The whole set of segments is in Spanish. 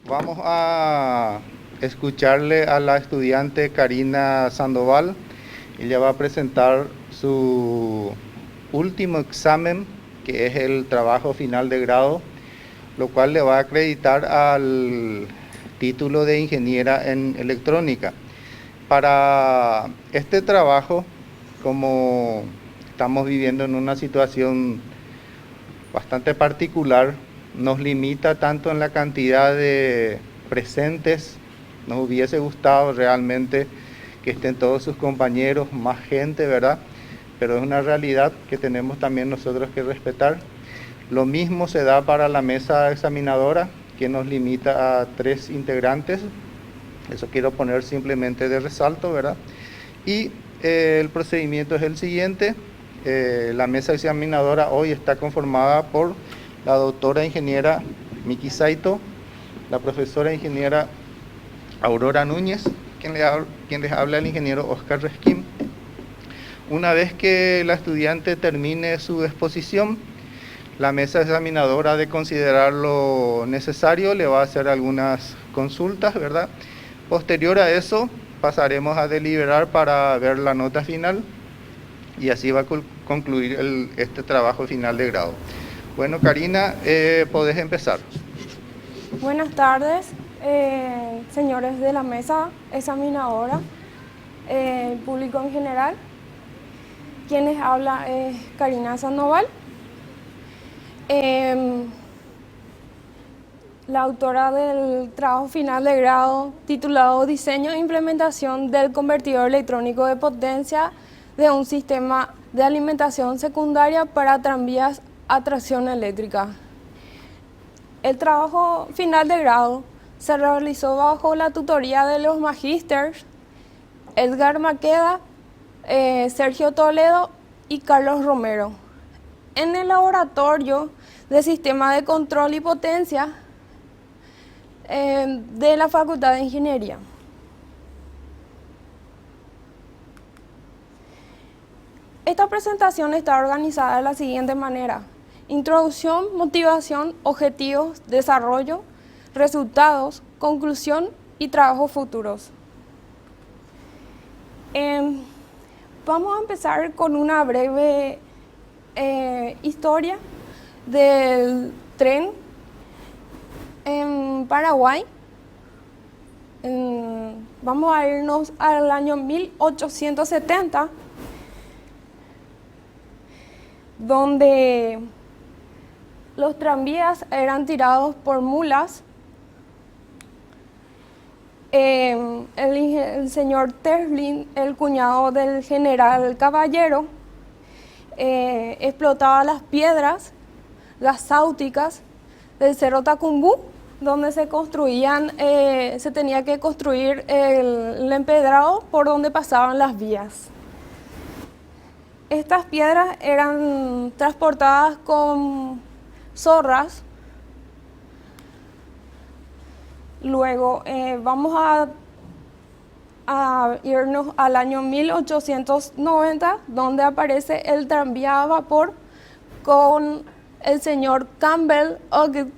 Vamos a escucharle a la estudiante Karina Sandoval. Ella va a presentar su último examen, que es el trabajo final de grado, lo cual le va a acreditar al título de ingeniera en electrónica. Para este trabajo, como estamos viviendo en una situación bastante particular, nos limita tanto en la cantidad de presentes. Nos hubiese gustado realmente que estén todos sus compañeros, más gente, ¿verdad? Pero es una realidad que tenemos también nosotros que respetar. Lo mismo se da para la mesa examinadora, que nos limita a 3 integrantes. Eso quiero poner simplemente de resalto, ¿verdad? Y el procedimiento es el siguiente. La mesa examinadora hoy está conformada por la doctora ingeniera Miki Saito, la profesora ingeniera Aurora Núñez, quien les habla el ingeniero Oscar Resquín. Una vez que la estudiante termine su exposición, la mesa examinadora, de considerar lo necesario, le va a hacer algunas consultas, ¿verdad? Posterior a eso, pasaremos a deliberar para ver la nota final y así va a concluir este trabajo final de grado. Bueno, Karina, podés empezar. Buenas tardes, señores de la mesa examinadora, público en general. Quien les habla es Karina Sandoval, la autora del trabajo final de grado titulado Diseño e implementación del convertidor electrónico de potencia de un sistema de alimentación secundaria para tranvías a tracción eléctrica. El trabajo final de grado se realizó bajo la tutoría de los magísteres Edgar Maqueda, Sergio Toledo y Carlos Romero, en el laboratorio de sistema de control y potencia de la Facultad de Ingeniería. Esta presentación está organizada de la siguiente manera: introducción, motivación, objetivos, desarrollo, resultados, conclusión y trabajos futuros. Vamos a empezar con una breve historia del tren en Paraguay. Vamos a irnos al año 1870, donde los tranvías eran tirados por mulas. El señor Terlin, el cuñado del general Caballero, explotaba las piedras gasáuticas del Cerro Tacumbú, donde se tenía que construir el empedrado por donde pasaban las vías. Estas piedras eran transportadas con zorras. Luego vamos a irnos al año 1890, donde aparece el tranvía a vapor con el señor Campbell Ogden.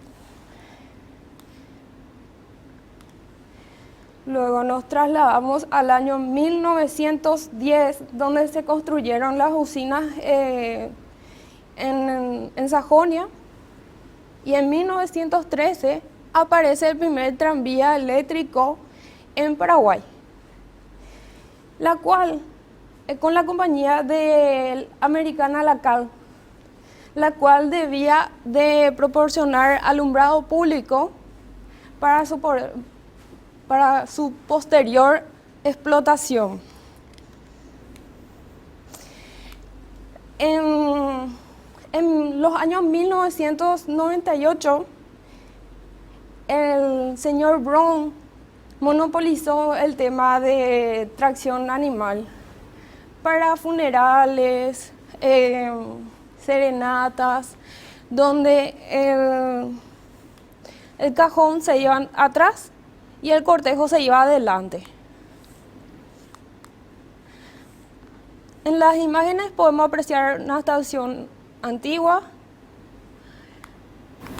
Luego nos trasladamos al año 1910, donde se construyeron las usinas en Sajonia, y en 1913 aparece el primer tranvía eléctrico en Paraguay, la cual, con la compañía de Americana Lacal, la cual debía de proporcionar alumbrado público para su posterior explotación. En los años 1998, el señor Brown monopolizó el tema de tracción animal para funerales, serenatas, donde el cajón se iba atrás y el cortejo se iba adelante. En las imágenes podemos apreciar una estación antigua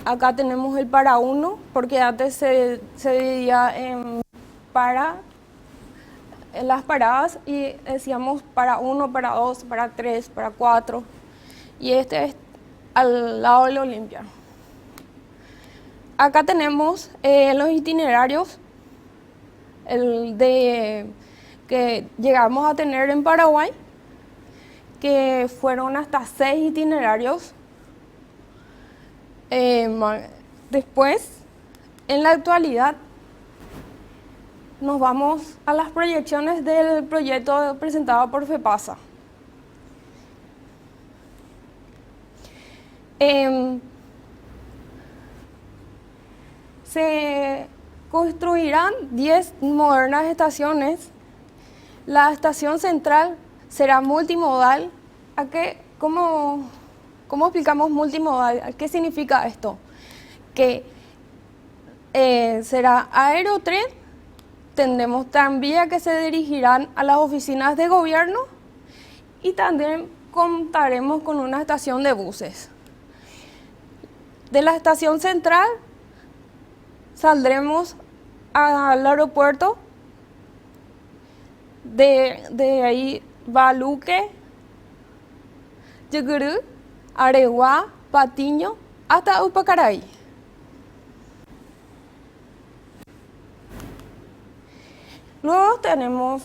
Acá tenemos el para 1, porque antes se dividía en las paradas y decíamos para 1, para 2, para 3, para 4. Y este es al lado de la Olimpia. Acá tenemos los itinerarios que llegamos a tener en Paraguay, que fueron hasta 6 itinerarios. Después, en la actualidad, nos vamos a las proyecciones del proyecto presentado por FEPASA. Se construirán 10 modernas estaciones. La estación central será multimodal. ¿Cómo explicamos multimodal? ¿Qué significa esto? Que será aerotren, tendremos tranvía que se dirigirán a las oficinas de gobierno y también contaremos con una estación de buses. De la estación central saldremos al aeropuerto, de ahí va a Luque, Yugurú, Areguá, Patiño, hasta Upacaraí. Luego tenemos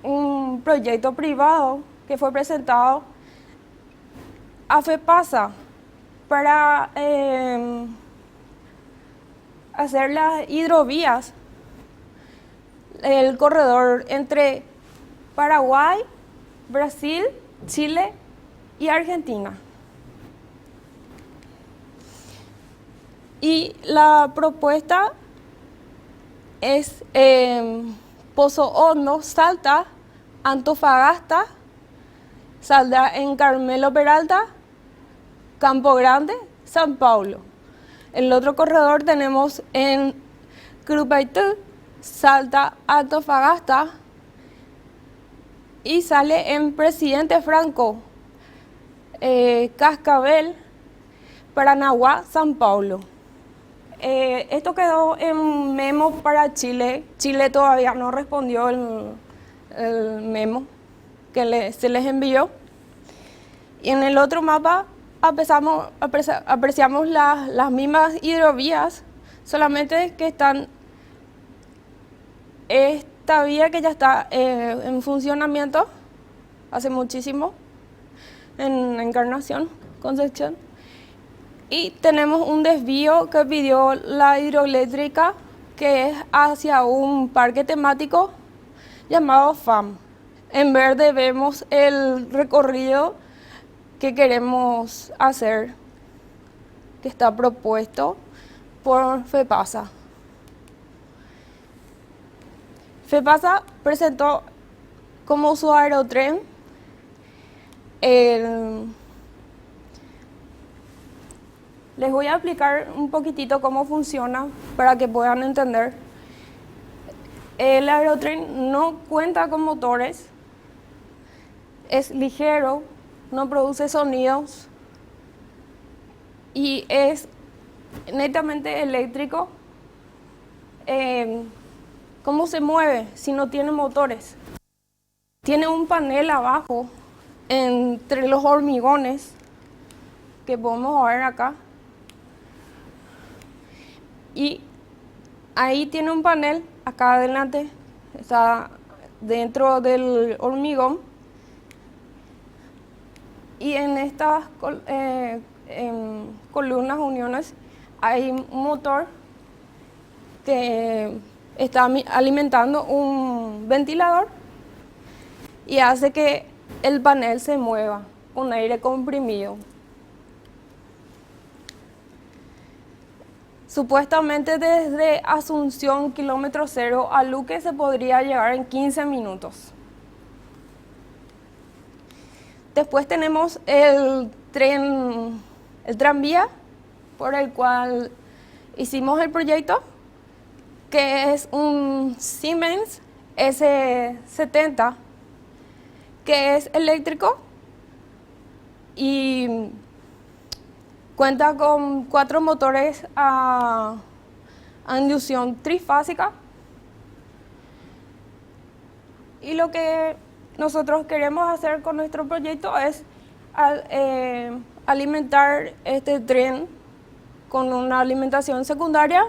un proyecto privado que fue presentado a FEPASA para hacer las hidrovías, el corredor entre Paraguay, Brasil, Chile y Argentina. Y la propuesta es Pozo Hondo, Salta, Antofagasta, saldrá en Carmelo Peralta, Campo Grande, San Paulo. El otro corredor tenemos en Crupaitú, Salta, Antofagasta y sale en Presidente Franco, Cascabel, Paranaguá, San Paulo. Esto quedó en memo para Chile. Chile todavía no respondió el memo que se les envió. Y en el otro mapa apreciamos las mismas hidrovías, solamente que están esta vía que ya está en funcionamiento hace muchísimo en Encarnación, Concepción. Y tenemos un desvío que pidió la hidroeléctrica, que es hacia un parque temático llamado FAM. En verde vemos el recorrido que queremos hacer, que está propuesto por FEPASA. FEPASA presentó como su aerotren les voy a explicar un poquitito cómo funciona para que puedan entender. El aerotren no cuenta con motores, es ligero, no produce sonidos y es netamente eléctrico. ¿Cómo se mueve si no tiene motores? Tiene un panel abajo entre los hormigones que podemos ver acá. Y ahí tiene un panel, acá adelante, está dentro del hormigón. Y en estas columnas, uniones, hay un motor que está alimentando un ventilador y hace que el panel se mueva con aire comprimido. Supuestamente desde Asunción, kilómetro 0, a Luque se podría llegar en 15 minutos. Después tenemos el tranvía por el cual hicimos el proyecto, que es un Siemens S70, que es eléctrico y Cuenta con 4 motores a inducción trifásica. Y lo que nosotros queremos hacer con nuestro proyecto es alimentar este tren con una alimentación secundaria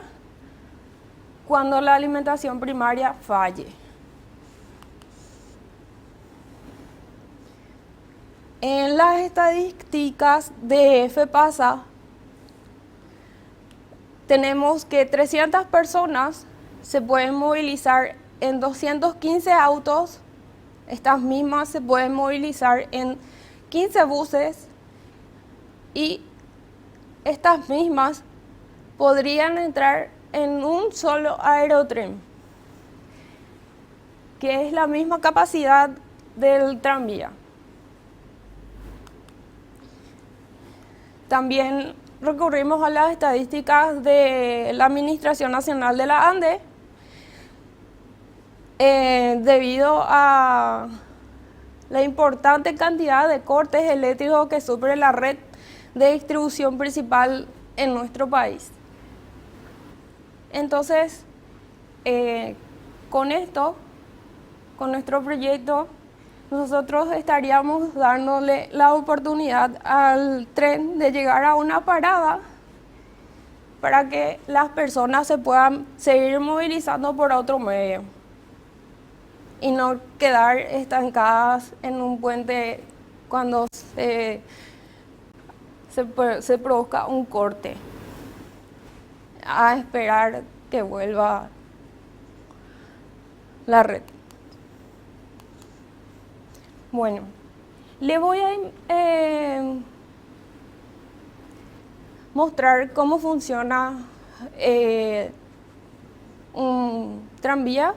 cuando la alimentación primaria falle. En las estadísticas de FEPASA tenemos que 300 personas se pueden movilizar en 215 autos. Estas mismas se pueden movilizar en 15 buses y estas mismas podrían entrar en un solo aerotren, que es la misma capacidad del tranvía. También recurrimos a las estadísticas de la Administración Nacional de la ANDE, debido a la importante cantidad de cortes eléctricos que sufre la red de distribución principal en nuestro país. Entonces, con nuestro proyecto, nosotros estaríamos dándole la oportunidad al tren de llegar a una parada para que las personas se puedan seguir movilizando por otro medio y no quedar estancadas en un puente cuando se produzca un corte, a esperar que vuelva la red. Bueno, le voy a mostrar cómo funciona un tranvía.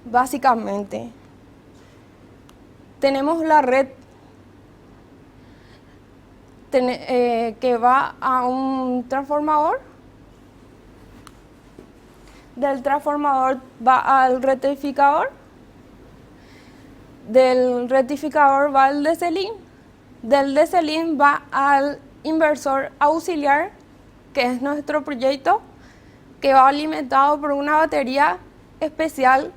Básicamente, tenemos la red que va a un transformador. Del transformador va al rectificador. Del rectificador va al decelín. Del decelín va al inversor auxiliar, que es nuestro proyecto, que va alimentado por una batería especial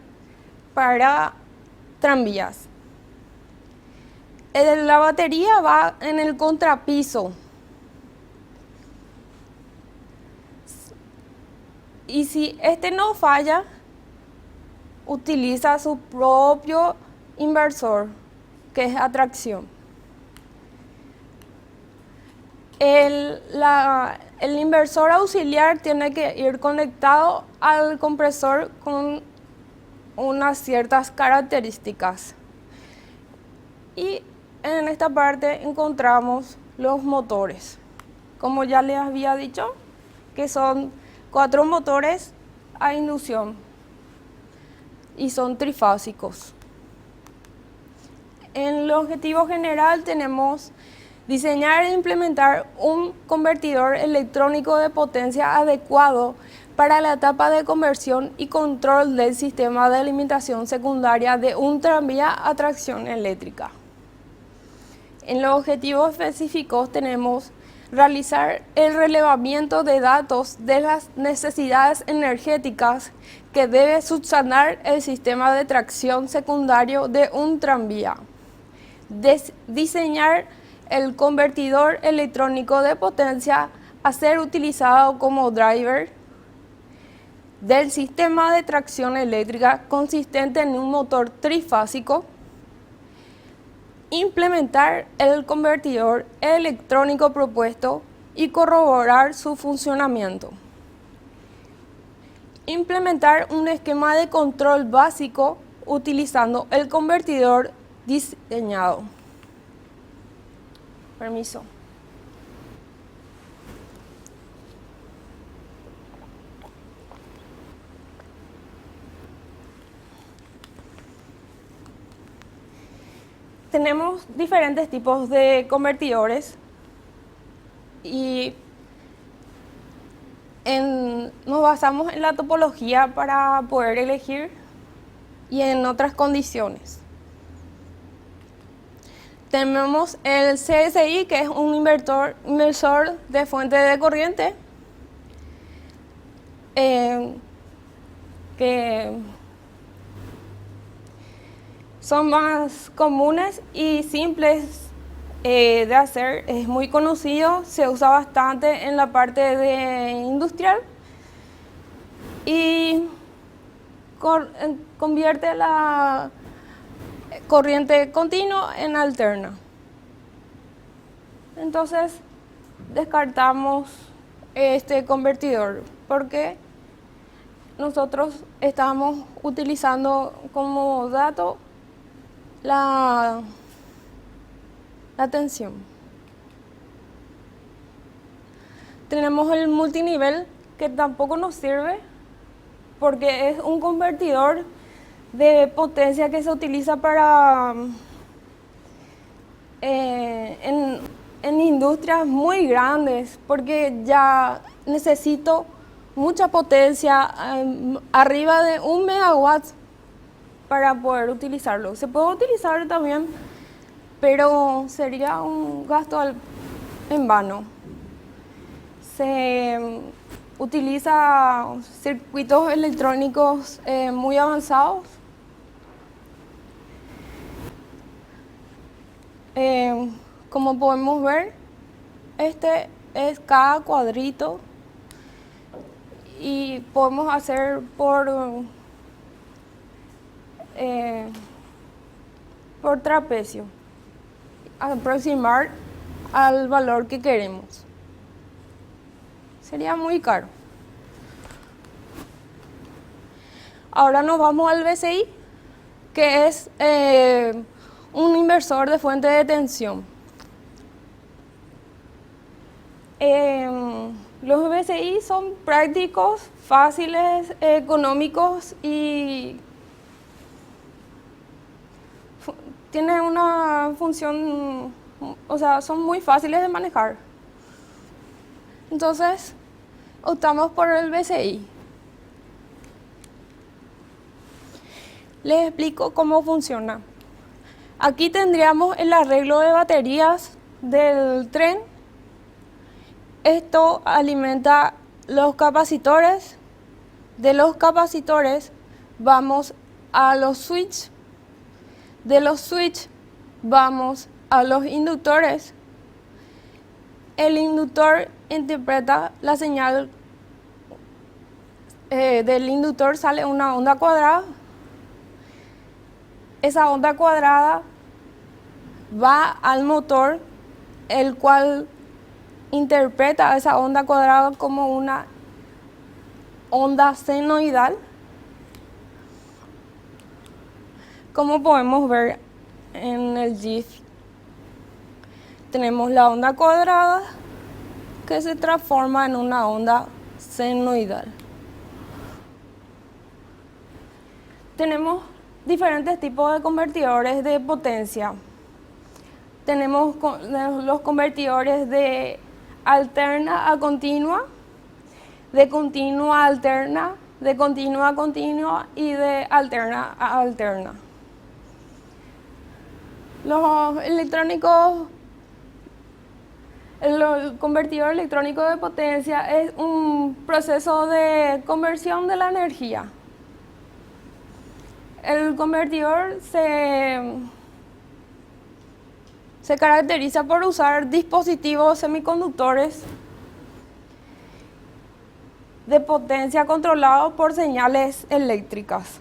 para tranvías. La batería va en el contrapiso. Y si este no falla, utiliza su propio inversor, que es atracción. El inversor auxiliar tiene que ir conectado al compresor con unas ciertas características. Y en esta parte encontramos los motores. Como ya les había dicho, que son 4 motores a inducción y son trifásicos. En el objetivo general tenemos diseñar e implementar un convertidor electrónico de potencia adecuado para la etapa de conversión y control del sistema de alimentación secundaria de un tranvía a tracción eléctrica. En los objetivos específicos tenemos realizar el relevamiento de datos de las necesidades energéticas que debe subsanar el sistema de tracción secundario de un tranvía. Diseñar el convertidor electrónico de potencia a ser utilizado como driver del sistema de tracción eléctrica consistente en un motor trifásico. Implementar el convertidor electrónico propuesto y corroborar su funcionamiento. Implementar un esquema de control básico utilizando el convertidor diseñado. Permiso. Tenemos diferentes tipos de convertidores y nos basamos en la topología para poder elegir y en otras condiciones. Tenemos el CSI, que es un inversor de fuente de corriente, que son más comunes y simples de hacer. Es muy conocido, se usa bastante en la parte de industrial y convierte la corriente continua en alterna. Entonces descartamos este convertidor porque nosotros estamos utilizando como dato la tensión. Tenemos el multinivel, que tampoco nos sirve porque es un convertidor de potencia que se utiliza para en industrias muy grandes, porque ya necesito mucha potencia, arriba de 1 megawatt para poder utilizarlo. Se puede utilizar también, pero sería un gasto en vano. Se utiliza circuitos electrónicos muy avanzados. Como podemos ver, este es cada cuadrito y podemos hacer por trapecio, aproximar al valor que queremos. Sería muy caro. Ahora nos vamos al BCI, que es un inversor de fuente de tensión. Los BCI son prácticos, fáciles, económicos y tienen una función, o sea, son muy fáciles de manejar. Entonces, optamos por el BCI. Les explico cómo funciona. Aquí tendríamos el arreglo de baterías del tren. Esto alimenta los capacitores. De los capacitores vamos a los switches. De los switches vamos a los inductores. El inductor interpreta la señal. Del inductor sale una onda cuadrada. Esa onda cuadrada va al motor, el cual interpreta esa onda cuadrada como una onda senoidal. Como podemos ver en el GIF, tenemos la onda cuadrada que se transforma en una onda senoidal. Tenemos diferentes tipos de convertidores de potencia. Tenemos los convertidores de alterna a continua, de continua a alterna, de continua a continua y de alterna a alterna. Los electrónicos, el convertidor electrónico de potencia es un proceso de conversión de la energía. El convertidor se caracteriza por usar dispositivos semiconductores de potencia controlados por señales eléctricas.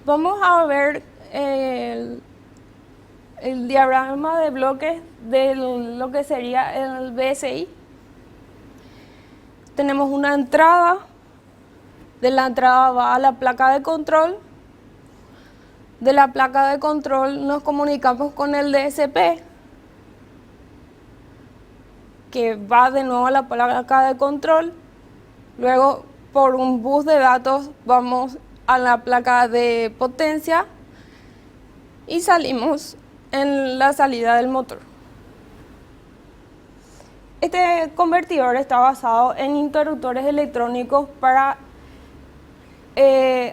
Vamos a ver el diagrama de bloques de lo que sería el BSI. Tenemos una entrada, de la entrada va a la placa de control, de la placa de control nos comunicamos con el DSP, que va de nuevo a la placa de control, luego por un bus de datos vamos a la placa de potencia y salimos en la salida del motor. Este convertidor está basado en interruptores electrónicos para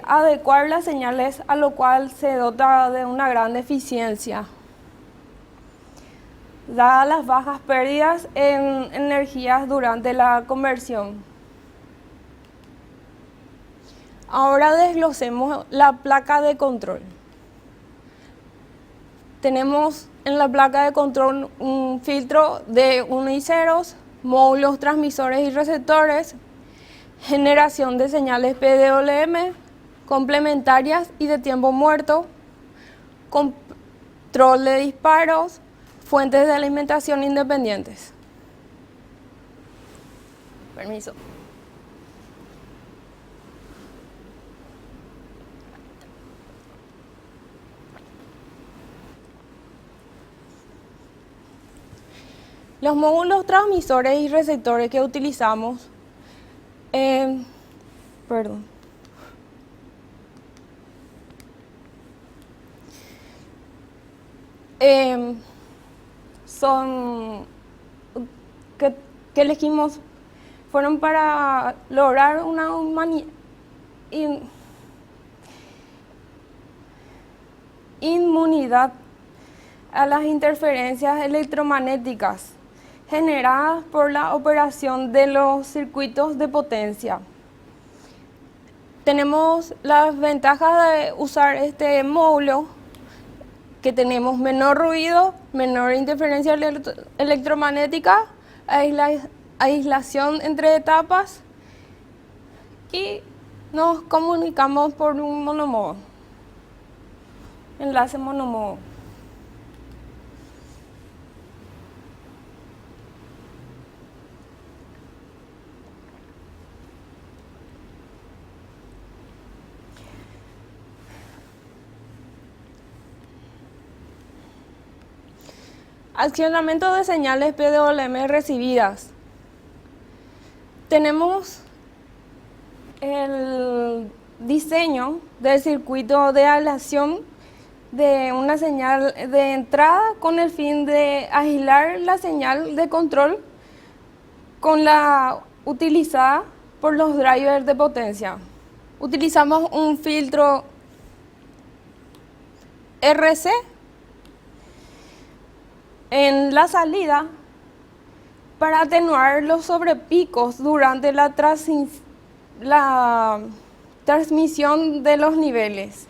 adecuar las señales, a lo cual se dota de una gran eficiencia, dadas las bajas pérdidas en energías durante la conversión. Ahora desglosemos la placa de control. Tenemos en la placa de control un filtro de unos y ceros, módulos transmisores y receptores, generación de señales PWM, complementarias y de tiempo muerto, control de disparos, fuentes de alimentación independientes. Permiso. Los módulos transmisores y receptores que utilizamos, son que elegimos fueron para lograr una inmunidad a las interferencias electromagnéticas generadas por la operación de los circuitos de potencia. Tenemos las ventajas de usar este módulo, que tenemos menor ruido, menor interferencia electromagnética, aislación entre etapas y nos comunicamos por un monomodo, enlace monomodo. Accionamiento de señales PWM recibidas. Tenemos el diseño del circuito de aislación de una señal de entrada con el fin de aislar la señal de control con la utilizada por los drivers de potencia. Utilizamos un filtro RC en la salida para atenuar los sobrepicos durante la transmisión de los niveles.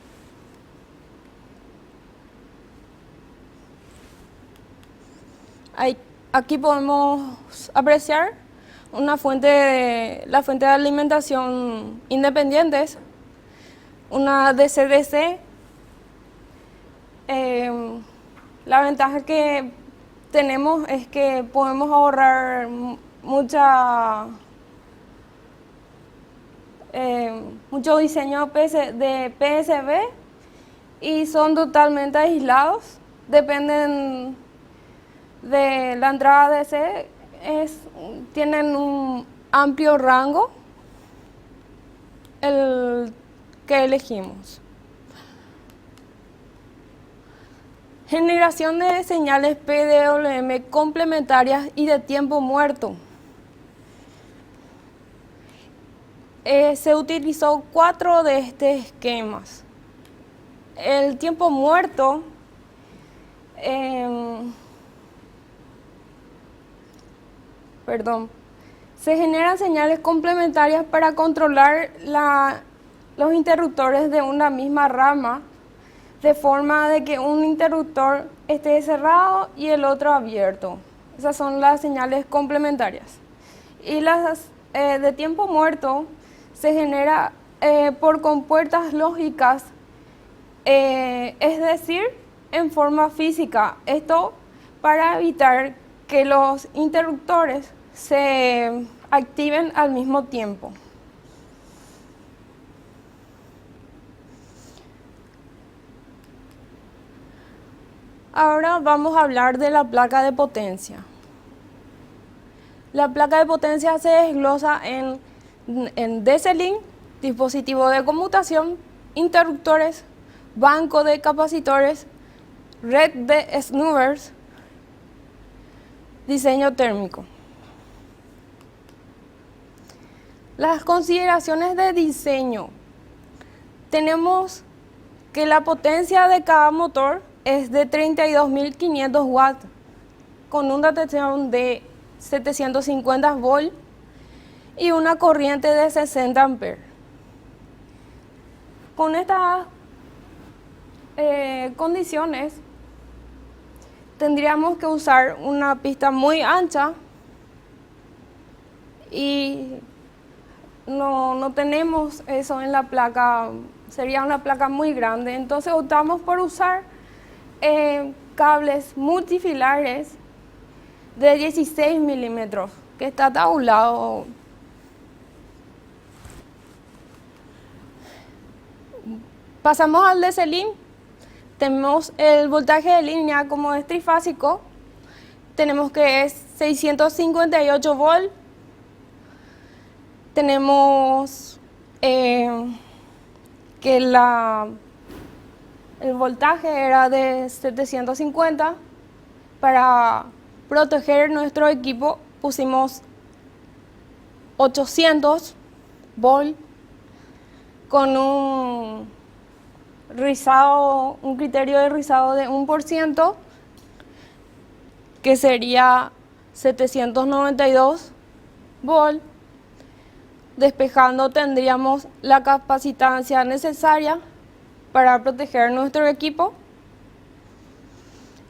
Aquí podemos apreciar la fuente de alimentación independientes, una DC-DC. La ventaja que tenemos es que podemos ahorrar mucho diseño de PSB y son totalmente aislados, dependen de la entrada DC, tienen un amplio rango el que elegimos. Generación de señales PWM complementarias y de tiempo muerto. Se utilizó 4 de estos esquemas. El tiempo muerto se generan señales complementarias para controlar los interruptores de una misma rama, de forma de que un interruptor esté cerrado y el otro abierto. Esas son las señales complementarias. Y las de tiempo muerto se genera por compuertas lógicas, es decir, en forma física. Esto para evitar que los interruptores se activen al mismo tiempo. Ahora vamos a hablar de la placa de potencia. La placa de potencia se desglosa en DC-Link, dispositivo de conmutación, interruptores, banco de capacitores, red de snubbers, diseño térmico. Las consideraciones de diseño tenemos que la potencia de cada motor es de 32.500 watts con una tensión de 750 volts y una corriente de 60 amperes. Con estas condiciones tendríamos que usar una pista muy ancha y no tenemos eso en la placa, sería una placa muy grande, entonces optamos por usar cables multifilares de 16 milímetros que está tabulado. Pasamos al de Selin. Tenemos el voltaje de línea como es trifásico. Tenemos que es 658 volts. Tenemos que el voltaje era de 750. Para proteger nuestro equipo pusimos 800 volts con un criterio de rizado de 1%, que sería 792 volts. Despejando tendríamos la capacitancia necesaria para proteger nuestro equipo.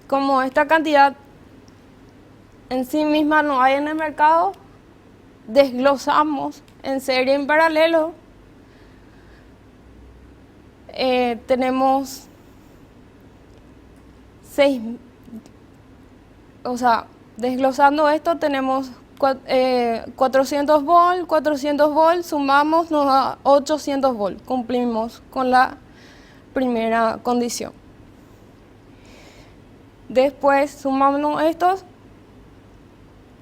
Como esta cantidad en sí misma no hay en el mercado, desglosamos en serie en paralelo. Tenemos desglosando esto tenemos 400 volts, sumamos, nos da 800 volts. Cumplimos con la primera condición. Después sumamos estos,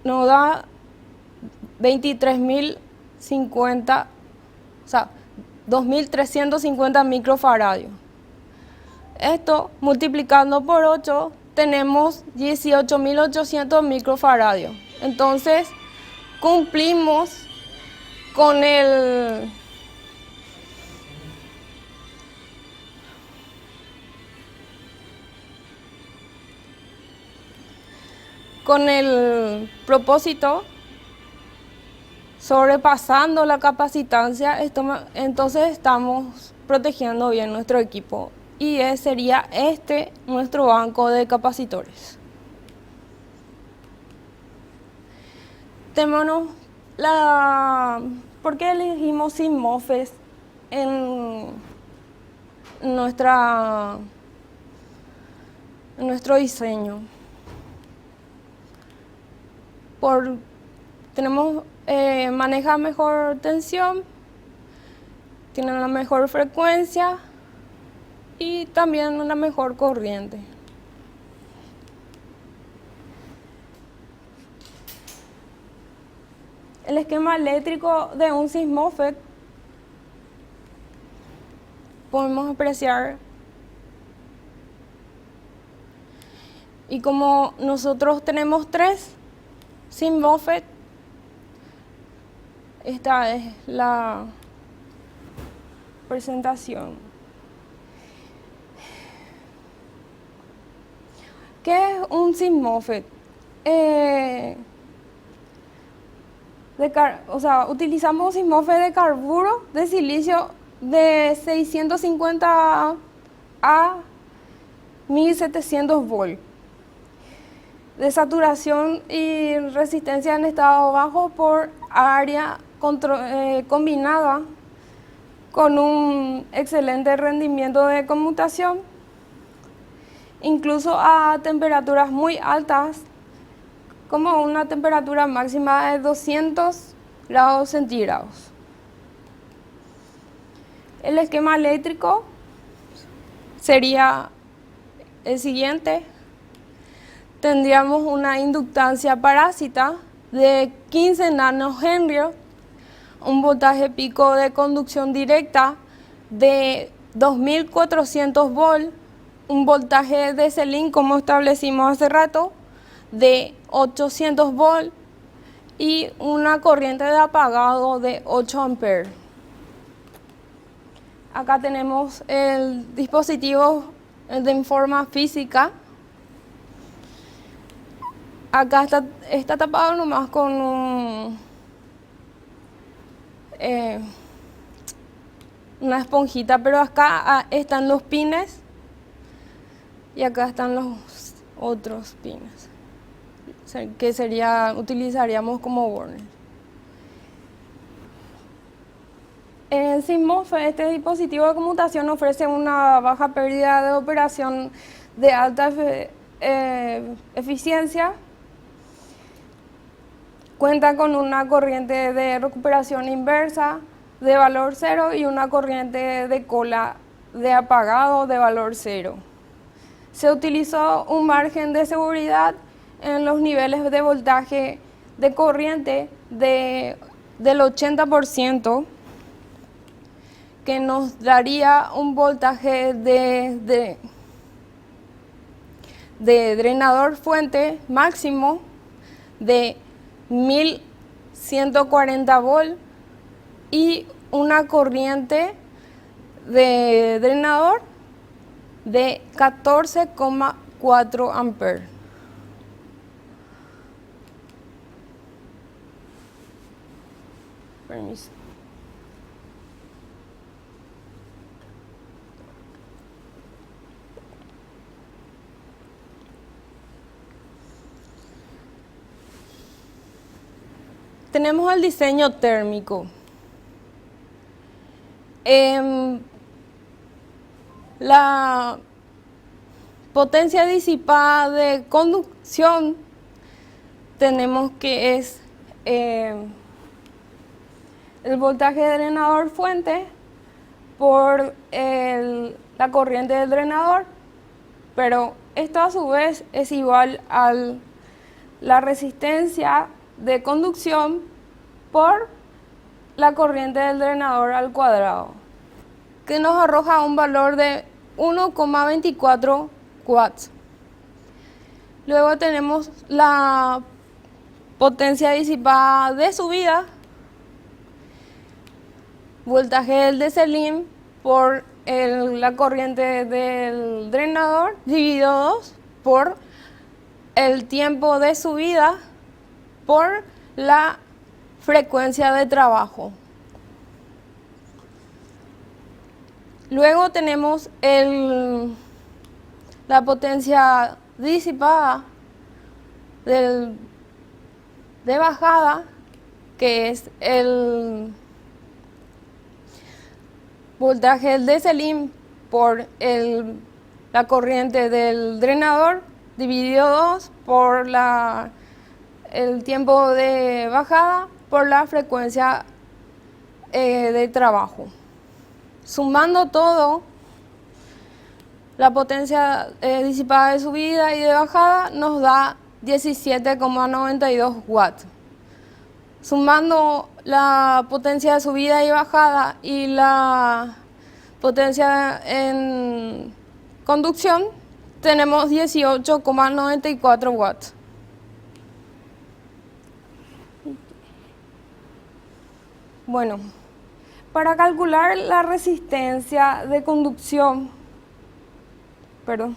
nos da 23.050, o sea, 2.350 microfaradios. Esto multiplicando por 8 tenemos 18.800 microfaradios. Entonces cumplimos con el propósito, sobrepasando la capacitancia, entonces estamos protegiendo bien nuestro equipo y sería nuestro banco de capacitores. ¿Por qué elegimos sin MOSFET en nuestro diseño? Maneja mejor tensión, tiene una mejor frecuencia y también una mejor corriente. El esquema eléctrico de un SysMOSFET podemos apreciar, y como nosotros tenemos 3 SysMOSFET, esta es la presentación. ¿Qué es un SysMOSFET? Utilizamos SysMOSFET de carburo de silicio de 650 a 1700 volts. De saturación y resistencia en estado bajo por área combinada con un excelente rendimiento de conmutación, incluso a temperaturas muy altas, como una temperatura máxima de 200 grados centígrados. El esquema eléctrico sería el siguiente. Tendríamos una inductancia parásita de 15 nanohenrios, un voltaje pico de conducción directa de 2400 volts, un voltaje de Selin, como establecimos hace rato, de 800 volts y una corriente de apagado de 8 amperes. Acá tenemos el dispositivo de forma física. Acá está tapado nomás con una esponjita, pero acá están los pines y acá están los otros pines que utilizaríamos como bornes. El SysMOSFET, este dispositivo de conmutación, ofrece una baja pérdida de operación de alta eficiencia. Cuenta con una corriente de recuperación inversa de valor 0 y una corriente de cola de apagado de valor 0. Se utilizó un margen de seguridad en los niveles de voltaje de corriente del 80%, que nos daría un voltaje de drenador fuente máximo de 1140 volt y una corriente de drenador de 14,4 amperes. Permiso. Tenemos el diseño térmico. La potencia disipada de conducción tenemos que es el voltaje de drenador fuente por la corriente del drenador, pero esto a su vez es igual a la resistencia de conducción por la corriente del drenador al cuadrado, que nos arroja un valor de 1,24 watts. Luego tenemos la potencia disipada de subida, voltaje del DCLIM por la corriente del drenador dividido 2 por el tiempo de subida por la frecuencia de trabajo. Luego tenemos la potencia disipada de bajada, que es el voltaje del DCLIM por la corriente del drenador dividido 2 por el tiempo de bajada por la frecuencia de trabajo. Sumando todo, la potencia disipada de subida y de bajada nos da 17,92 watts. Sumando la potencia de subida y bajada y la potencia en conducción, tenemos 18,94 watts. Bueno, para calcular la resistencia de conducción, perdón.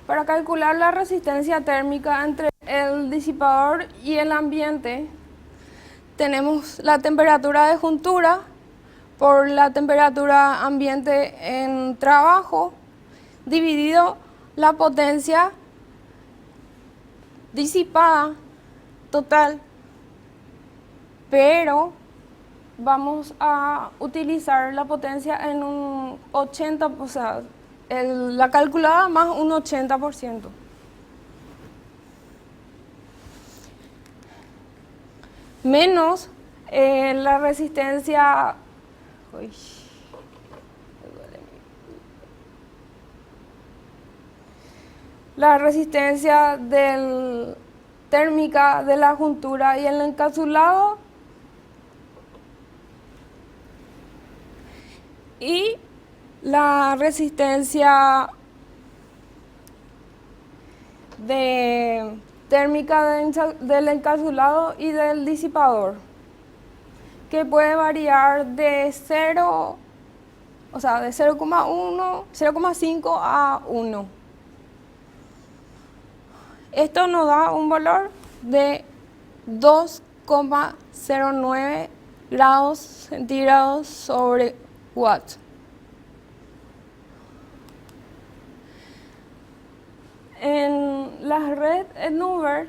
Para calcular la resistencia térmica entre el disipador y el ambiente, tenemos la temperatura de juntura por la temperatura ambiente en trabajo, dividido la potencia disipada total, pero vamos a utilizar la potencia en un 80%, o sea, la calculada más un 80%. Menos la resistencia... Uy, la resistencia térmica de la juntura y el encapsulado, y la resistencia térmica del encapsulado y del disipador, que puede variar de 0, o sea, de 0,1, 0,5 a 1. Esto nos da un valor de 2,09 grados centígrados sobre watt. En la red Ednuber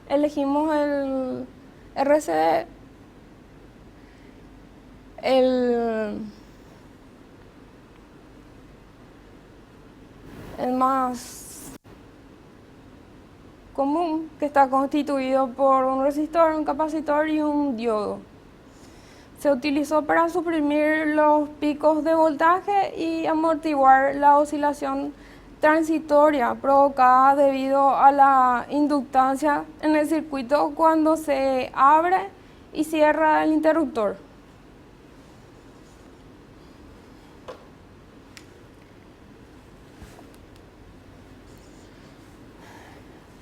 elegimos el RCD, el más común, que está constituido por un resistor, un capacitor y un diodo. Se utilizó para suprimir los picos de voltaje y amortiguar la oscilación transitoria provocada debido a la inductancia en el circuito cuando se abre y cierra el interruptor.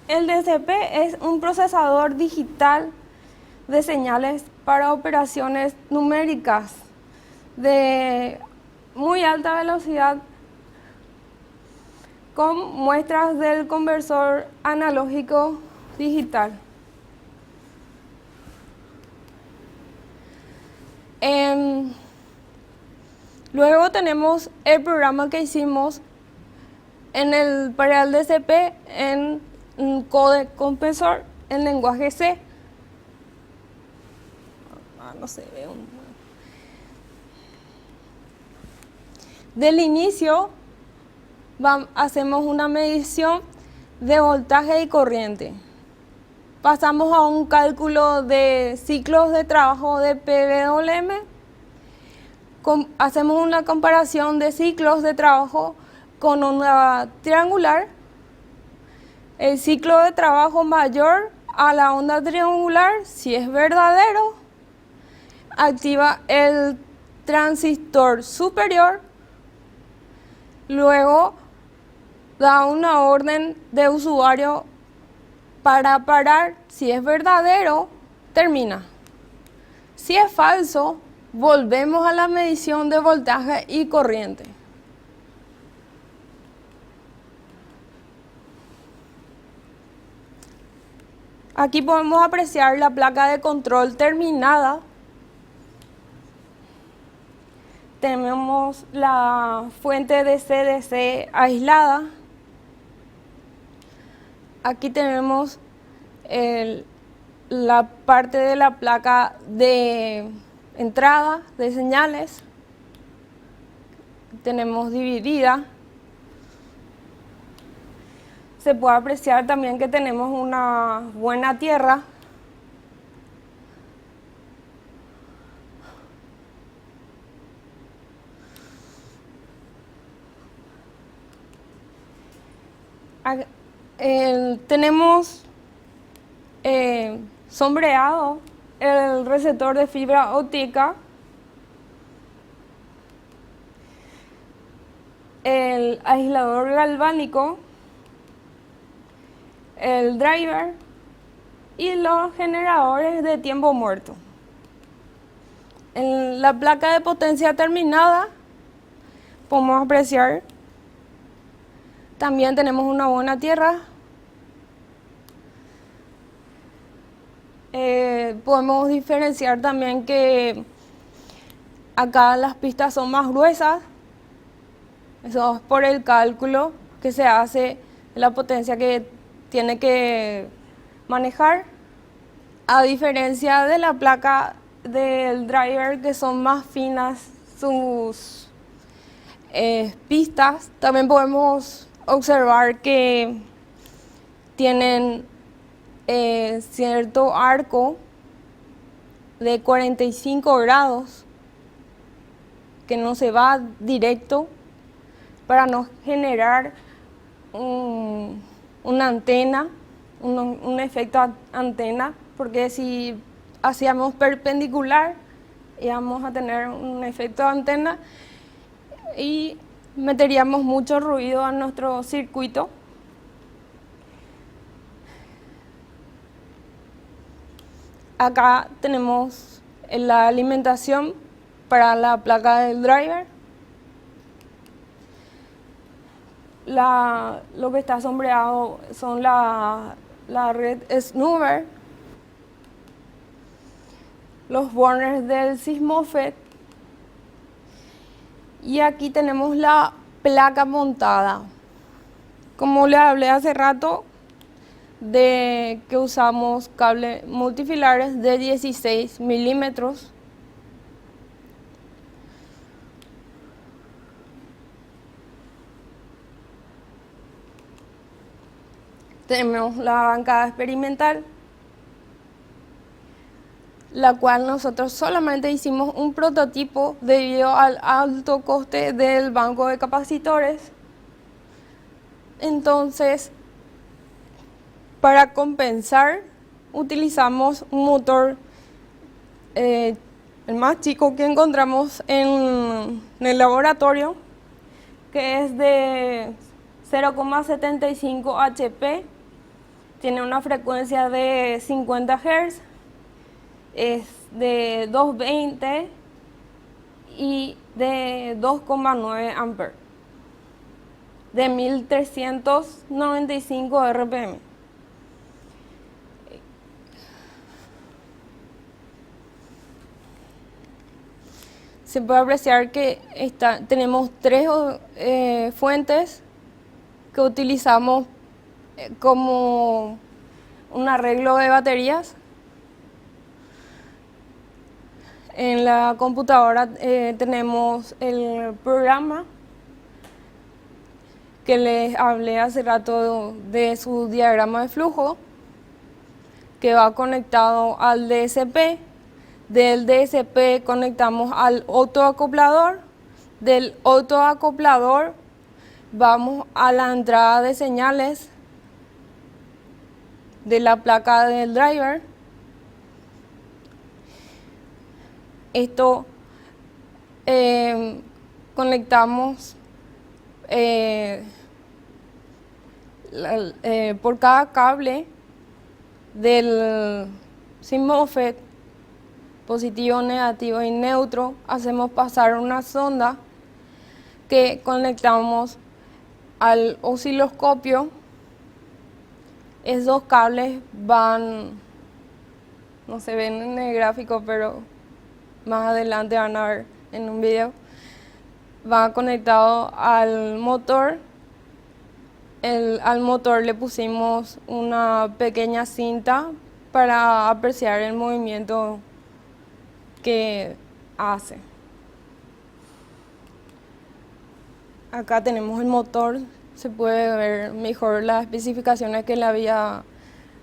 El DCP es un procesador digital de señales para operaciones numéricas de muy alta velocidad con muestras del conversor analógico digital. Luego tenemos el programa que hicimos para el DCP en un códec compresor en lenguaje C. No se ve Del inicio hacemos una medición de voltaje y corriente. Pasamos a un cálculo de ciclos de trabajo de PWM. Hacemos una comparación de ciclos de trabajo con onda triangular. El ciclo de trabajo mayor a la onda triangular, si es verdadero, activa el transistor superior. Luego da una orden de usuario para parar. Si es verdadero, termina. Si es falso, volvemos a la medición de voltaje y corriente. Aquí podemos apreciar la placa de control terminada. Tenemos la fuente de CDC aislada. Aquí tenemos la parte de la placa de entrada de señales. Tenemos dividida. Se puede apreciar también que tenemos una buena tierra. Tenemos sombreado el receptor de fibra óptica, el aislador galvánico, el driver y los generadores de tiempo muerto. En la placa de potencia terminada podemos apreciar también tenemos una buena tierra. Podemos diferenciar también que acá las pistas son más gruesas. Eso es por el cálculo que se hace de la potencia que tiene que manejar, a diferencia de la placa del driver, que son más finas sus pistas. También podemos observar que tienen cierto arco de 45 grados que no se va directo para no generar un una antena, un efecto antena, porque si hacíamos perpendicular íbamos a tener un efecto antena y meteríamos mucho ruido a nuestro circuito. Acá tenemos la alimentación para la placa del driver. Lo que está sombreado son la red Snoover, los burners del SysMOSFET, y aquí tenemos la placa montada. Como le hablé hace rato, de que usamos cables multifilares de 16 milímetros. Tenemos la bancada experimental, la cual nosotros solamente hicimos un prototipo debido al alto coste del banco de capacitores. Entonces, para compensar, utilizamos un motor, el más chico que encontramos en el laboratorio, que es de 0,75 HP, tiene una frecuencia de 50 Hz, es de 220 y de 2,9 amperes, de 1395 RPM. Se puede apreciar que tenemos tres fuentes que utilizamos como un arreglo de baterías. En la computadora tenemos el programa que les hablé hace rato de su diagrama de flujo, que va conectado al DSP. Del DSP conectamos al autoacoplador. Del autoacoplador vamos a la entrada de señales de la placa del driver. Esto conectamos por cada cable del SysMOSFET, positivo, negativo y neutro, hacemos pasar una sonda que conectamos al osciloscopio. Esos cables van, no se ven en el gráfico, pero más adelante van a ver en un video, va conectado al motor. Al motor le pusimos una pequeña cinta para apreciar el movimiento que hace. Acá tenemos el motor, se puede ver mejor las especificaciones que le había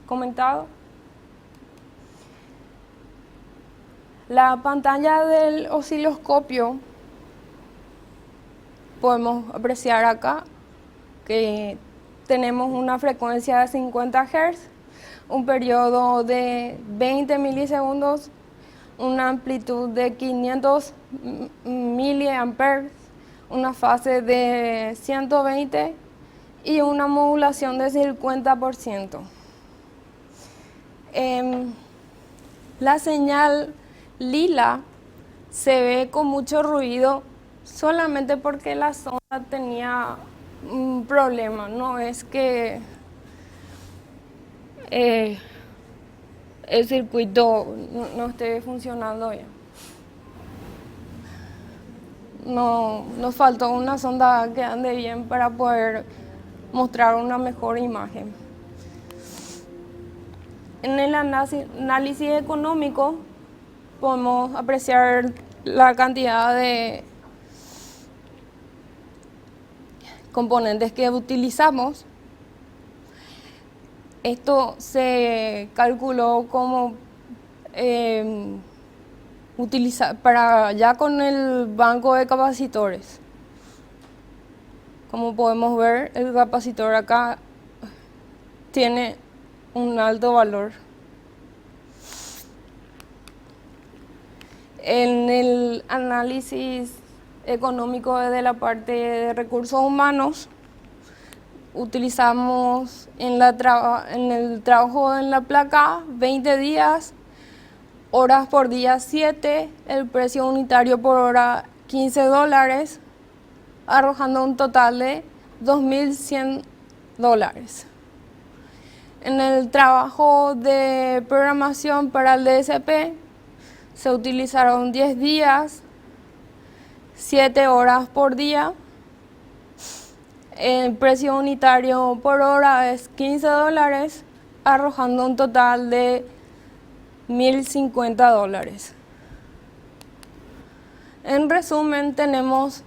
comentado. La pantalla del osciloscopio, podemos apreciar acá que tenemos una frecuencia de 50 Hz, un periodo de 20 milisegundos, una amplitud de 500 miliamperes, una fase de 120 y una modulación de 50%. La señal lila se ve con mucho ruido solamente porque la sonda tenía un problema, no es que el circuito no esté funcionando bien. Nos faltó una sonda que ande bien para poder mostrar una mejor imagen. En el análisis económico podemos apreciar la cantidad de componentes que utilizamos. Esto se calculó como para ya con el banco de capacitores. Como podemos ver, el capacitor acá tiene un alto valor. En el análisis económico de la parte de recursos humanos, utilizamos en el trabajo en la placa 20 días, horas por día 7, el precio unitario por hora $15, arrojando un total de $2.100. En el trabajo de programación para el DSP se utilizaron 10 días, 7 horas por día. El precio unitario por hora es $15, arrojando un total de $1.050. En resumen, tenemos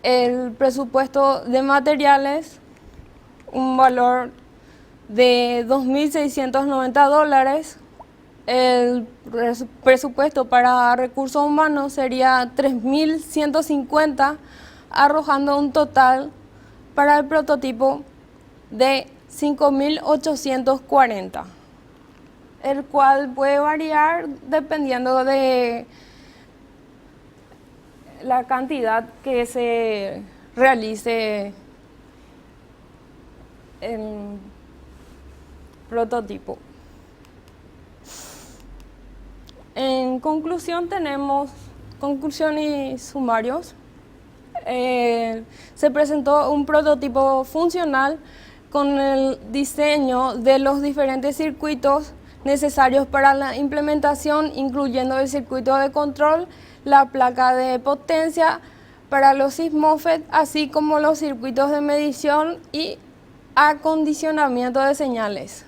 el presupuesto de materiales, un valor de $2.690. El presupuesto para recursos humanos sería $3.150, arrojando un total para el prototipo de $5.840, el cual puede variar dependiendo de la cantidad que se realice en prototipo. En conclusión, tenemos conclusión y sumarios. Se presentó un prototipo funcional con el diseño de los diferentes circuitos necesarios para la implementación, incluyendo el circuito de control, la placa de potencia para los SysMOSFET, así como los circuitos de medición y acondicionamiento de señales.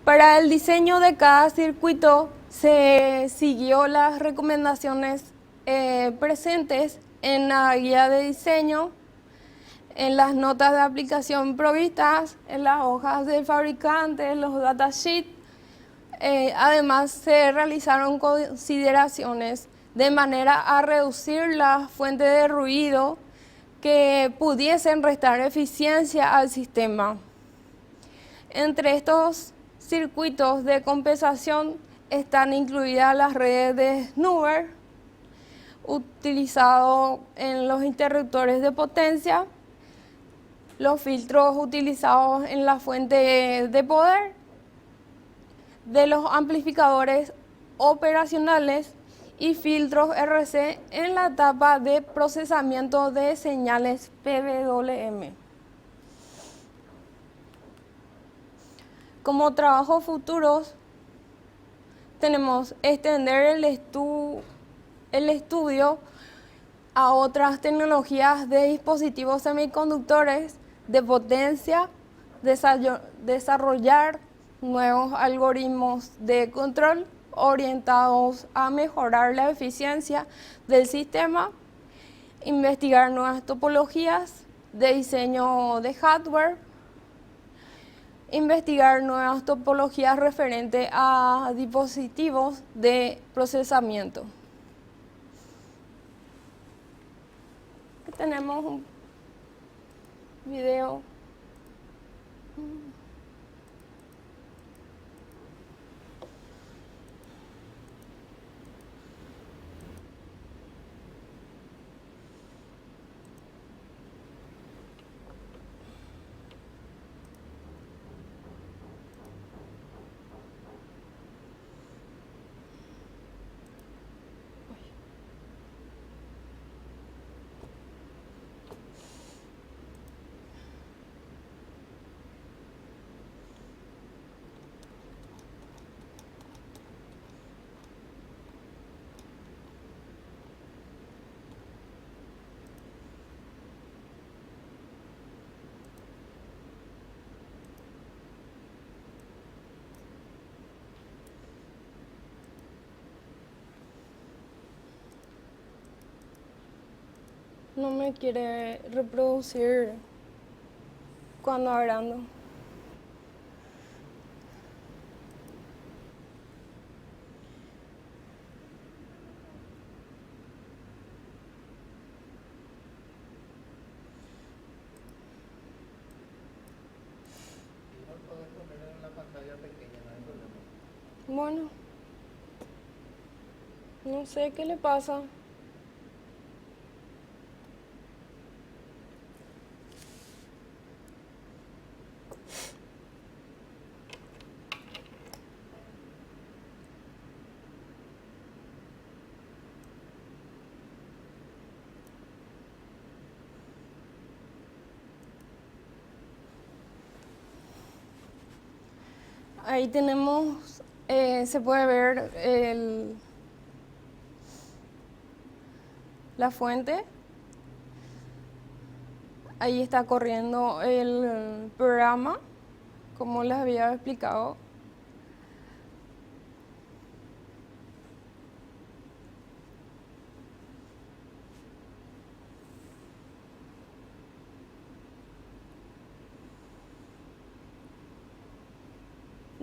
Para el diseño de cada circuito se siguió las recomendaciones presentes en la guía de diseño, en las notas de aplicación provistas, en las hojas del fabricante, en los datasheets. Además, se realizaron consideraciones de manera a reducir la fuente de ruido que pudiesen restar eficiencia al sistema. Entre estos circuitos de compensación están incluidas las redes de snooper, utilizados en los interruptores de potencia, los filtros utilizados en la fuente de poder, de los amplificadores operacionales y filtros RC en la etapa de procesamiento de señales PWM. Como trabajos futuros, tenemos extender el estudio a otras tecnologías de dispositivos semiconductores de potencia, desarrollar nuevos algoritmos de control orientados a mejorar la eficiencia del sistema, investigar nuevas topologías de diseño de hardware, investigar nuevas topologías referentes a dispositivos de procesamiento. Tenemos un video. No me quiere reproducir cuando hablando. Bueno, no sé qué le pasa. Ahí tenemos, se puede ver la fuente. Ahí está corriendo el programa, como les había explicado.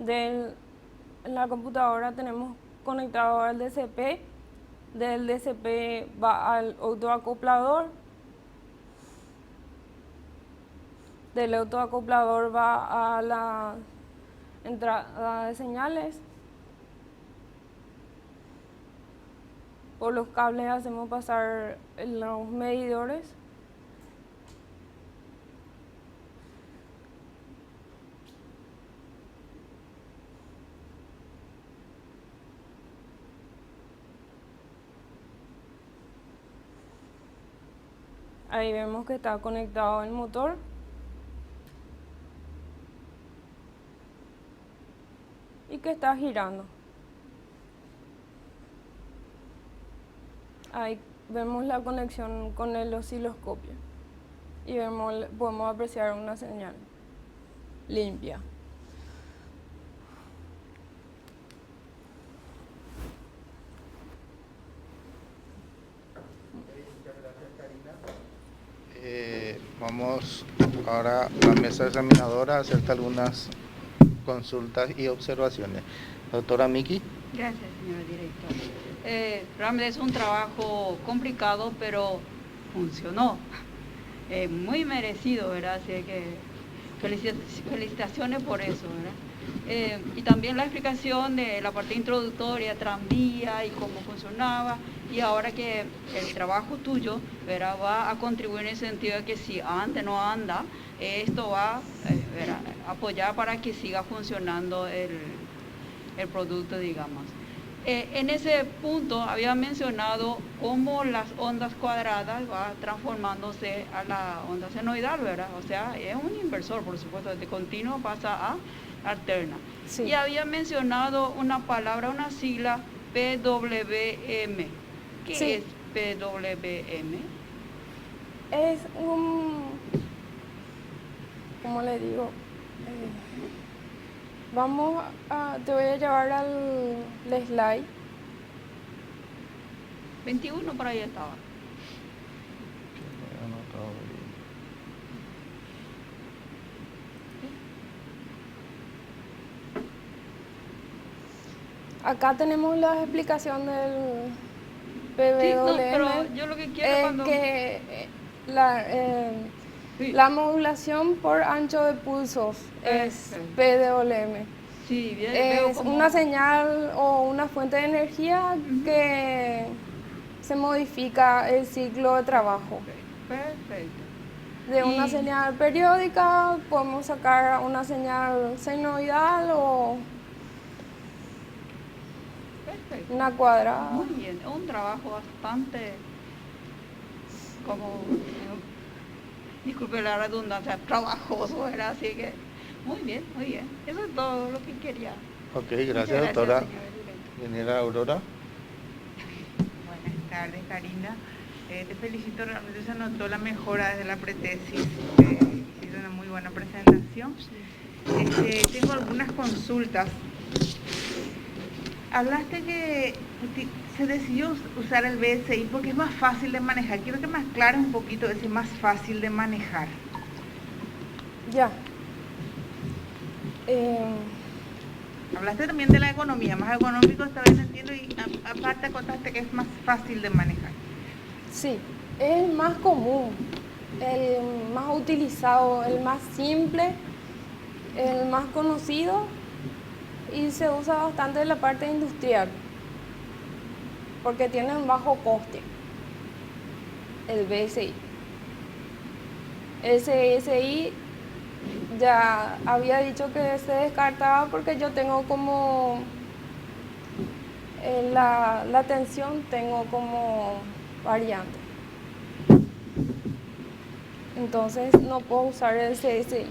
En la computadora tenemos conectado al DCP. Del DCP va al autoacoplador. Del autoacoplador va a la entrada de señales. Por los cables hacemos pasar los medidores. Ahí vemos que está conectado el motor. Y que está girando. Ahí vemos la conexión con el osciloscopio. Y podemos apreciar una señal limpia. Vamos ahora a la mesa examinadora a hacerte algunas consultas y observaciones. Doctora Miki. Gracias, señor director. Realmente es un trabajo complicado, pero funcionó. Muy merecido, ¿verdad? Así que felicitaciones por eso, ¿verdad? Y también la explicación de la parte introductoria, tranvía y cómo funcionaba. Y ahora que el trabajo tuyo, ¿verdad?, va a contribuir en el sentido de que si antes no anda, esto va a apoyar para que siga funcionando el producto, digamos. En ese punto había mencionado cómo las ondas cuadradas va transformándose a la onda senoidal, ¿verdad? O sea, es un inversor, por supuesto, de continuo pasa a alterna. Sí. Y había mencionado una palabra, una sigla, PWM. ¿Qué sí. es PWM? Es ¿cómo le digo? Te voy a llevar al slide. 21 por ahí estaba. Acá tenemos la explicación del PWM. Sí, no, pero yo lo que quiero es cuando... que sí. La modulación por ancho de pulsos es PWM. Sí, bien, es una señal o una fuente de energía que se modifica el ciclo de trabajo. Perfecto. De una señal periódica podemos sacar una señal senoidal o una cuadrada. Muy bien, un trabajo bastante disculpe la redundancia, trabajoso, ¿verdad? Así que muy bien, muy bien. Eso es todo lo que quería. Ok, gracias, doctora. Ingeniera Aurora. Buenas tardes, Karina. Te felicito, realmente se notó la mejora desde la pretesis. Hizo una muy buena presentación. Tengo algunas consultas. Hablaste que se decidió usar el BSI porque es más fácil de manejar. Quiero que me aclares un poquito de si es más fácil de manejar. Ya. Hablaste también de la economía, más económico, esta vez entiendo, y aparte contaste que es más fácil de manejar. Sí, es el más común, el más utilizado, el más simple, el más conocido y se usa bastante en la parte industrial porque tiene un bajo coste, el BSI. El CSI ya había dicho que se descartaba porque yo tengo como la tensión tengo como variante. Entonces no puedo usar el CSI.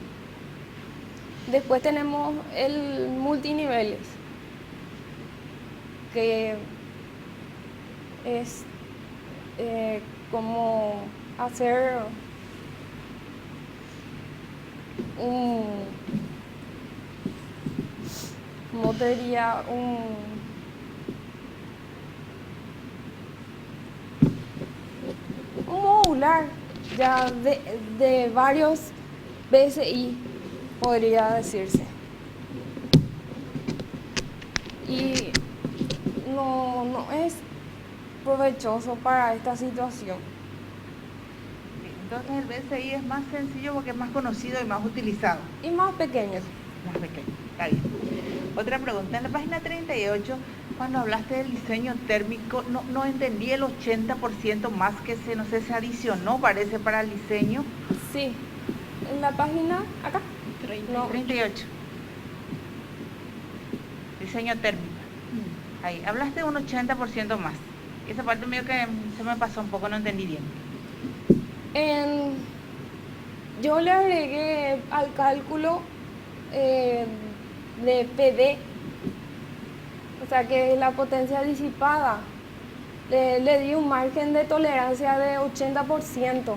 Después tenemos el multiniveles, que es como hacer ¿cómo te diría? Un modular ya de varios BSI, podría decirse. Y no es provechoso para esta situación. Entonces el BSI es más sencillo porque es más conocido y más utilizado. Y más pequeños. Más pequeño, está bien. Otra pregunta, en la página 38, cuando hablaste del diseño térmico, no entendí el 80% más que no sé, se adicionó, parece, para el diseño. Sí, en la página, acá. No. 38. Diseño térmico. Ahí, hablaste de un 80% más. Esa parte medio que se me pasó un poco, no entendí bien. Yo le agregué al cálculo de PD, o sea que la potencia disipada, le di un margen de tolerancia de 80%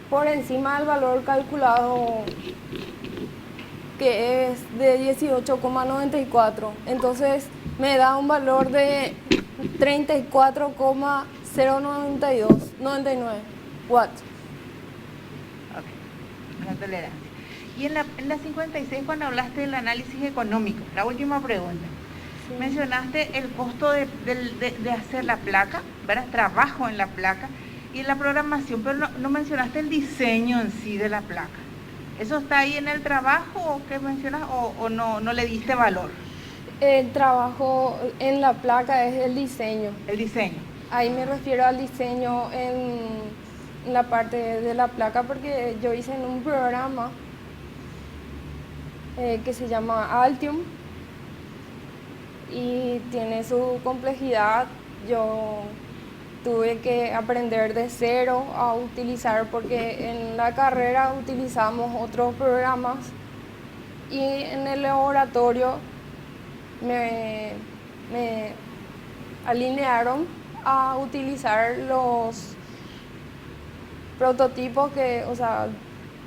por encima del valor calculado, que es de 18,94. Entonces me da un valor de 34,099 watts. Ok, una tolerancia. Y en la 56, cuando hablaste del análisis económico, la última pregunta, sí, mencionaste el costo de hacer la placa, ¿verdad? Trabajo en la placa y en la programación, pero no mencionaste el diseño en sí de la placa. ¿Eso está ahí en el trabajo o qué mencionas o no le diste valor? El trabajo en la placa es el diseño. El diseño. Ahí me refiero al diseño en la parte de la placa porque yo hice en un programa que se llama Altium y tiene su complejidad. Yo tuve que aprender de cero a utilizar porque en la carrera utilizamos otros programas y en el laboratorio me alinearon a utilizar los prototipos o sea,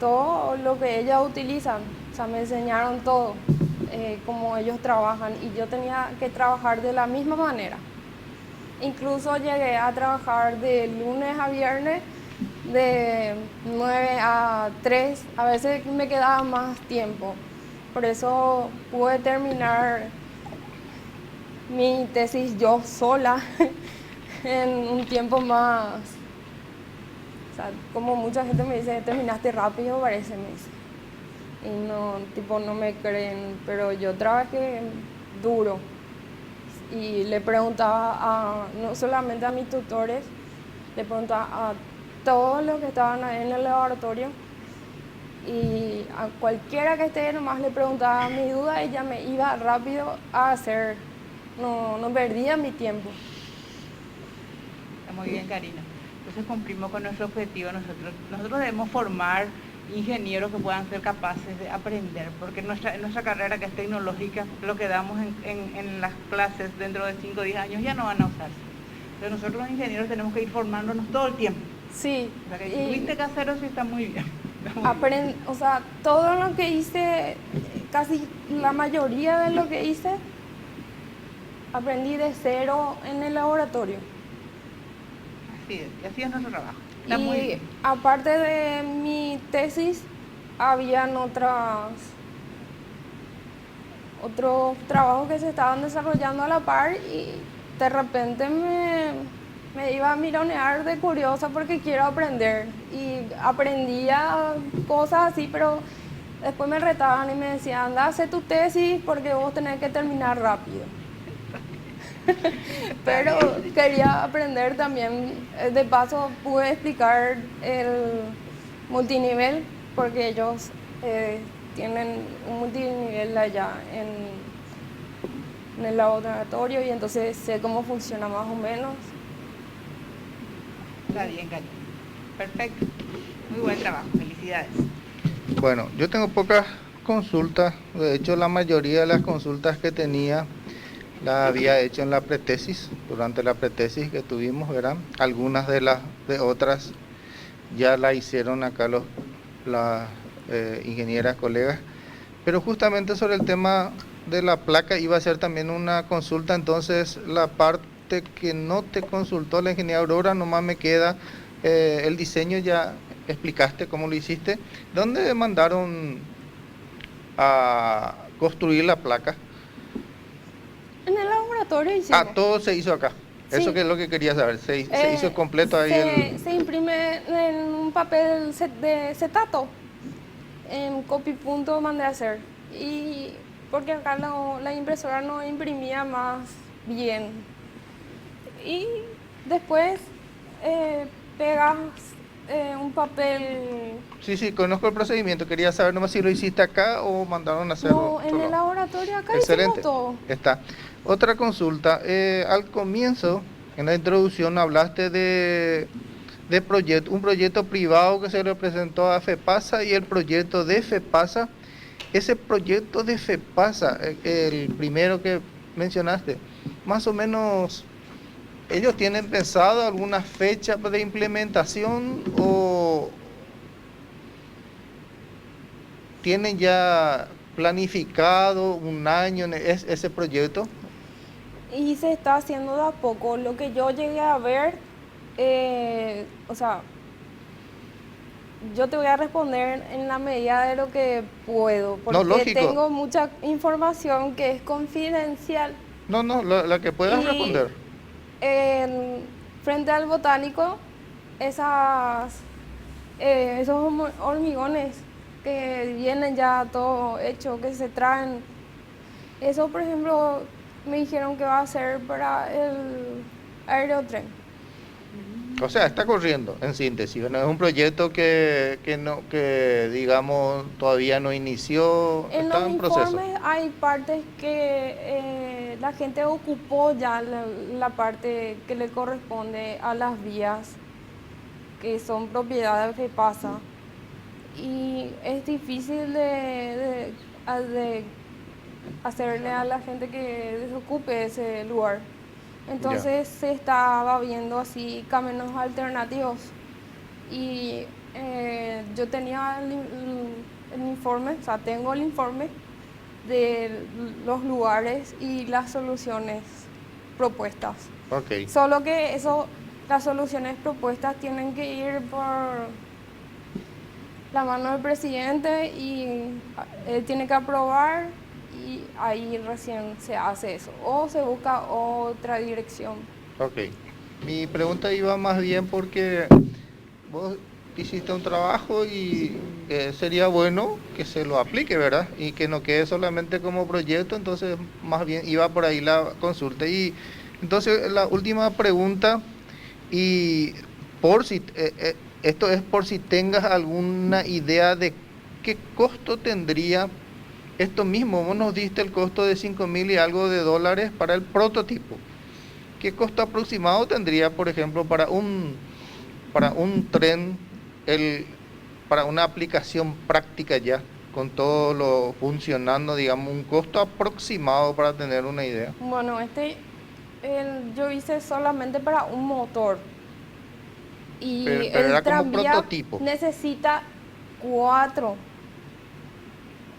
todo lo que ellas utilizan, o sea, me enseñaron todo, cómo ellos trabajan y yo tenía que trabajar de la misma manera. Incluso llegué a trabajar de lunes a viernes, de 9 a 3, a veces me quedaba más tiempo. Por eso pude terminar mi tesis yo sola en un tiempo más. O sea, como mucha gente me dice, terminaste rápido, parece, me dice. Y no me creen, pero yo trabajé duro. Y le preguntaba no solamente a mis tutores, le preguntaba a todos los que estaban en el laboratorio y a cualquiera que esté nomás le preguntaba mi duda y ya me iba rápido a hacer, no perdía mi tiempo. Está muy bien, Karina. Entonces cumplimos con nuestro objetivo. Nosotros debemos formar ingenieros que puedan ser capaces de aprender, porque nuestra carrera, que es tecnológica, lo que damos en las clases dentro de 5 o 10 años ya no van a usarse. Entonces nosotros los ingenieros tenemos que ir formándonos todo el tiempo. Sí. O sea, que tuviste que hacer eso y está muy bien. O sea, todo lo que hice, casi la mayoría de lo que hice, aprendí de cero en el laboratorio. Así es, y así es nuestro trabajo. Y muy bien. Aparte de mi tesis, habían otros trabajos que se estaban desarrollando a la par y de repente me iba a mironear de curiosa porque quiero aprender. Y aprendía cosas así, pero Después me retaban y me decían, anda, hace tu tesis porque vos tenés que terminar rápido. Pero quería aprender también, de paso pude explicar el multinivel porque ellos tienen un multinivel allá en el laboratorio y entonces sé cómo funciona más o menos. Está bien, Cari. Perfecto. Muy buen trabajo. Felicidades. Bueno, yo tengo pocas consultas. De hecho, la mayoría de las consultas que tenía las había hecho en la pretesis, durante la pretesis que tuvimos, ¿verdad? Algunas de otras ya la hicieron acá las ingenieras colegas. Pero justamente sobre el tema de la placa iba a ser también una consulta, entonces la parte que no te consultó la ingeniera Aurora, nomás me queda el diseño, ya explicaste cómo lo hiciste. ¿Dónde mandaron a construir la placa? En el laboratorio hicimos. Ah, todo se hizo acá. Sí. Eso que es lo que quería saber. Se hizo completo ahí se imprime en un papel de acetato. En copy-punto mandé a hacer. Y porque acá la impresora no imprimía más bien. Y después pegas un papel. Sí, conozco el procedimiento. Quería saber nomás si lo hiciste acá o mandaron a hacerlo. No, en el laboratorio acá Excelente. hicimos todo. Está. Otra consulta. Al comienzo, en la introducción, hablaste de un proyecto privado que se le presentó a FEPASA y el proyecto de FEPASA. Ese proyecto de FEPASA, el primero que mencionaste, más o menos, ¿ellos tienen pensado alguna fecha de implementación o tienen ya planificado un año ese proyecto? Y se está haciendo de a poco. Lo que yo llegué a ver, o sea, yo te voy a responder en la medida de lo que puedo, porque lógico. tengo mucha información que es confidencial. No, la que puedas Y responder. Frente al botánico, esos hormigones que vienen ya todo hecho, que se traen, eso por ejemplo me dijeron que va a ser para el aerotren. O sea, está corriendo, en síntesis. No es un proyecto que digamos todavía no inició, En está los en proceso. informes hay partes que la gente ocupó ya la parte que le corresponde a las vías que son propiedad de FEPASA y es difícil de hacerle a la gente que desocupe ese lugar. Entonces se estaba viendo así caminos alternativos y yo tenía el informe, o sea, tengo el informe de los lugares y las soluciones propuestas. Ok. Solo que las soluciones propuestas tienen que ir por la mano del presidente y él tiene que aprobar y ahí recién se hace eso o se busca otra dirección. Ok. Mi pregunta iba más bien porque vos hiciste un trabajo y sería bueno que se lo aplique, ¿verdad? Y que no quede solamente como proyecto, entonces más bien iba por ahí la consulta. Y entonces la última pregunta, y por si esto es por si tengas alguna idea de qué costo tendría esto mismo. Vos nos diste el costo de 5.000 y algo de dólares para el prototipo. ¿Qué costo aproximado tendría, por ejemplo, para un tren, para una aplicación práctica ya, con todo lo funcionando, digamos, un costo aproximado para tener una idea? Bueno, yo hice solamente para un motor y Pero el era como tranvía prototipo. necesita 4.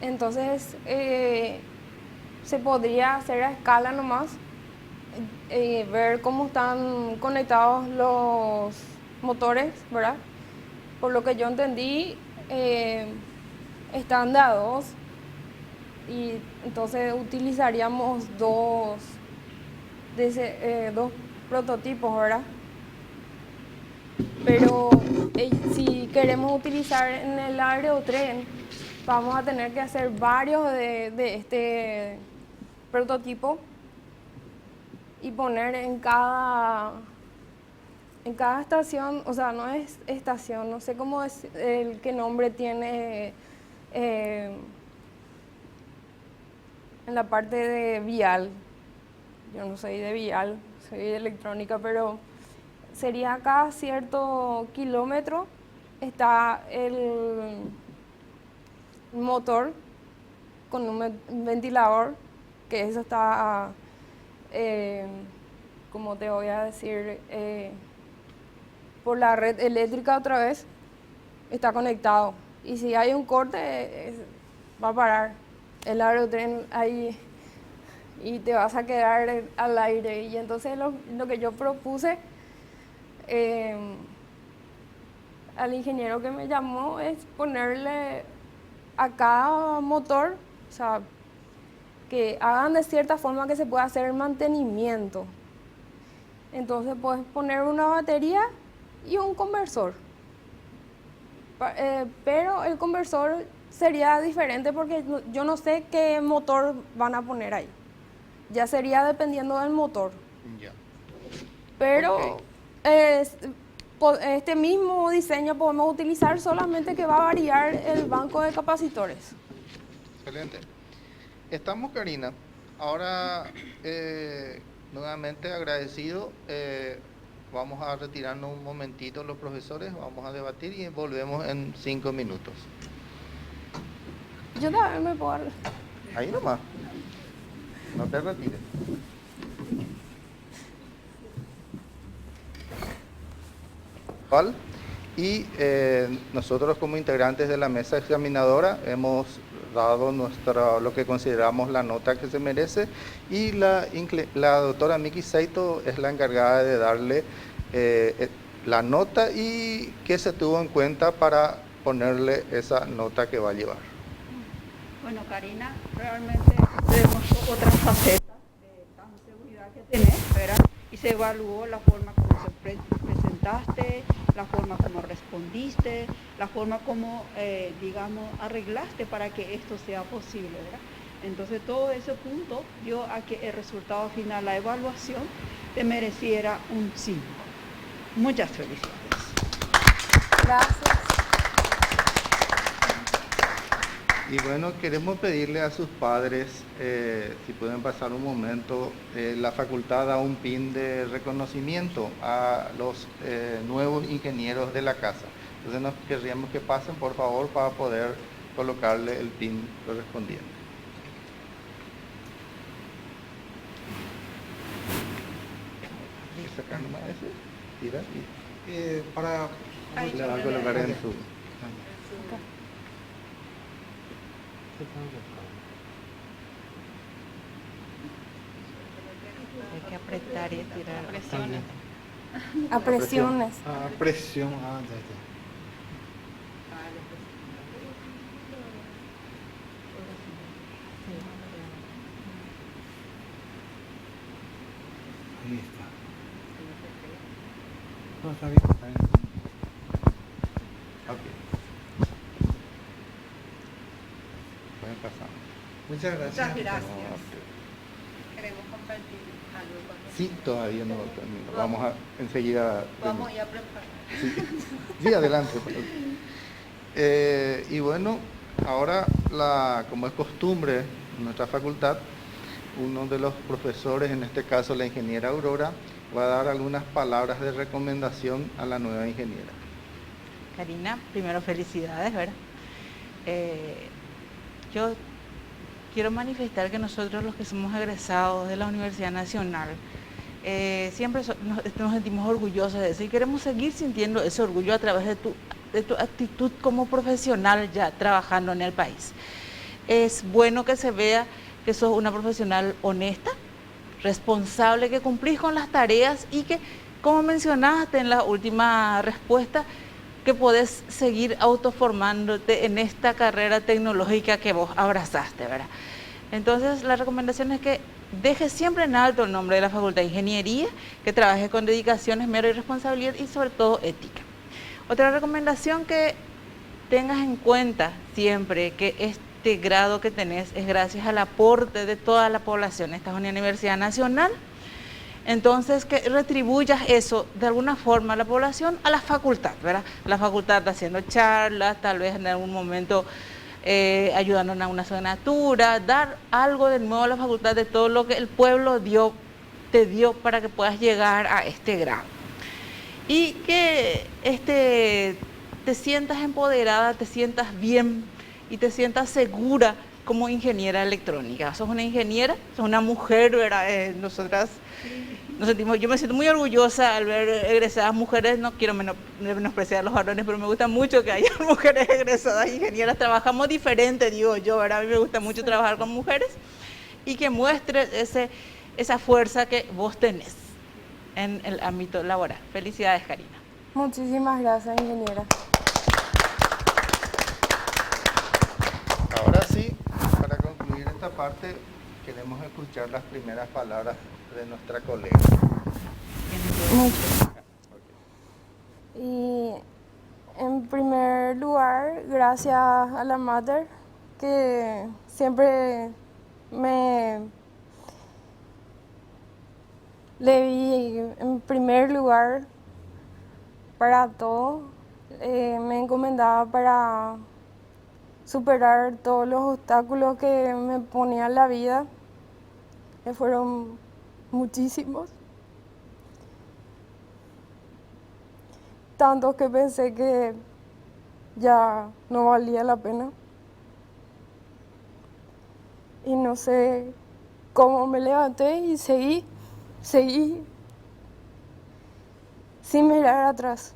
Entonces se podría hacer a escala nomás, ver cómo están conectados los motores, ¿verdad? Por lo que yo entendí, están de a 2 y entonces utilizaríamos dos prototipos, ¿verdad? Pero si queremos utilizar en el aerotren, vamos a tener que hacer varios de este prototipo y poner en cada estación, o sea, no es estación, no sé cómo es qué nombre tiene en la parte de vial. Yo no soy de vial, soy de electrónica, pero sería cada cierto kilómetro está el motor con un ventilador, que eso está, como te voy a decir, por la red eléctrica otra vez, está conectado. Y si hay un corte, va a parar el aerotren ahí y te vas a quedar al aire. Y entonces lo que yo propuse al ingeniero que me llamó es ponerle a cada motor, o sea, que hagan de cierta forma que se pueda hacer el mantenimiento. Entonces puedes poner una batería y un conversor. Pero el conversor sería diferente porque yo no sé qué motor van a poner ahí. Ya sería dependiendo del motor. Ya. Pero Ok. este mismo diseño podemos utilizar, solamente que va a variar el banco de capacitores. Excelente. Estamos, Karina. Ahora, nuevamente agradecido. Vamos a retirarnos un momentito los profesores, vamos a debatir y volvemos en 5 minutos. Yo también me puedo... Ahí nomás. No te retires. ¿Vale? Y nosotros como integrantes de la mesa examinadora hemos dado lo que consideramos la nota que se merece, y la doctora Miki Saito es la encargada de darle la nota y que se tuvo en cuenta para ponerle esa nota que va a llevar. Bueno, Karina, realmente se demostró otras facetas de tan seguridad que tenés, ¿verdad? Y se evaluó la forma como se presentaste, la forma como respondiste, la forma como, digamos, arreglaste para que esto sea posible, ¿verdad? Entonces todo ese punto dio a que el resultado final, la evaluación, te mereciera un 5. Muchas felicidades. Gracias. Y bueno, queremos pedirle a sus padres, si pueden pasar un momento, la facultad da un pin de reconocimiento a los nuevos ingenieros de la casa. Entonces nos querríamos que pasen, por favor, para poder colocarle el pin correspondiente. ¿Quieres sacar nomás ese? Tira y Para... le va a colocar en su... Hay que apretar y tirar. Presiones. A presiones. presión, ya. Ahí está. No, está bien, está bien. Ok. Pueden pasar. Muchas gracias. Muchas gracias. No, Queremos compartir algo con nosotros. sí, todavía no termino. Vamos a enseguida. Vamos ya a preparar. Sí, sí, adelante. Y bueno, ahora, como es costumbre en nuestra facultad, uno de los profesores, en este caso la ingeniera Aurora, va a dar algunas palabras de recomendación a la nueva ingeniera. Karina, primero felicidades, ¿verdad? Yo quiero manifestar que nosotros, los que somos egresados de la Universidad Nacional, siempre nos sentimos orgullosos de eso y queremos seguir sintiendo ese orgullo a través de tu actitud como profesional ya trabajando en el país. Es bueno que se vea que sos una profesional honesta, responsable, que cumplís con las tareas y que, como mencionaste en la última respuesta, que podés seguir autoformándote en esta carrera tecnológica que vos abrazaste, ¿verdad? Entonces, la recomendación es que dejes siempre en alto el nombre de la Facultad de Ingeniería, que trabajes con dedicación, esmero y responsabilidad y sobre todo ética. Otra recomendación, que tengas en cuenta siempre que este grado que tenés es gracias al aporte de toda la población. Esta es una universidad nacional, entonces que retribuyas eso de alguna forma a la población, a la facultad, ¿verdad? La facultad está haciendo charlas, tal vez en algún momento ayudando en alguna asignatura, dar algo de nuevo a la facultad de todo lo que el pueblo te dio para que puedas llegar a este grado. Y que te sientas empoderada, te sientas bien y te sientas segura como ingeniera electrónica. Sos una ingeniera, sos una mujer, ¿verdad? Nosotras yo me siento muy orgullosa al ver egresadas mujeres. No quiero menospreciar a los varones, pero me gusta mucho que haya mujeres egresadas ingenieras. Trabajamos diferente, digo yo, ¿verdad? A mí me gusta mucho trabajar con mujeres y que muestres esa fuerza que vos tenés en el ámbito laboral. Felicidades, Karina. Muchísimas gracias, ingeniera. Ahora sí, para concluir esta parte, queremos escuchar las primeras palabras de nuestra colega. Mucho. Y en primer lugar, gracias a la Mater, que siempre le vi en primer lugar para todo. Me encomendaba para superar todos los obstáculos que me ponía la vida, que fueron muchísimos. Tantos que pensé que ya no valía la pena. Y no sé cómo me levanté y seguí sin mirar atrás.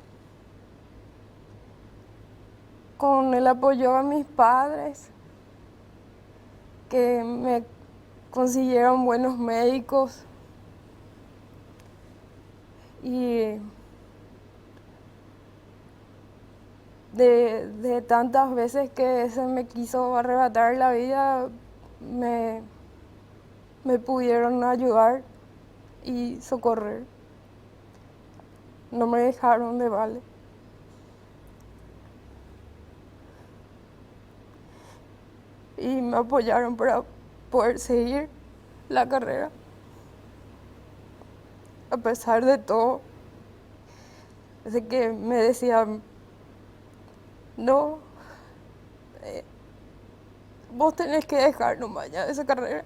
Con el apoyo de mis padres, que me consiguieron buenos médicos y de tantas veces que se me quiso arrebatar la vida, me pudieron ayudar y socorrer. No me dejaron de vale. Y me apoyaron para poder seguir la carrera. A pesar de todo, desde que me decían, no, vos tenés que dejar nomás ya esa carrera.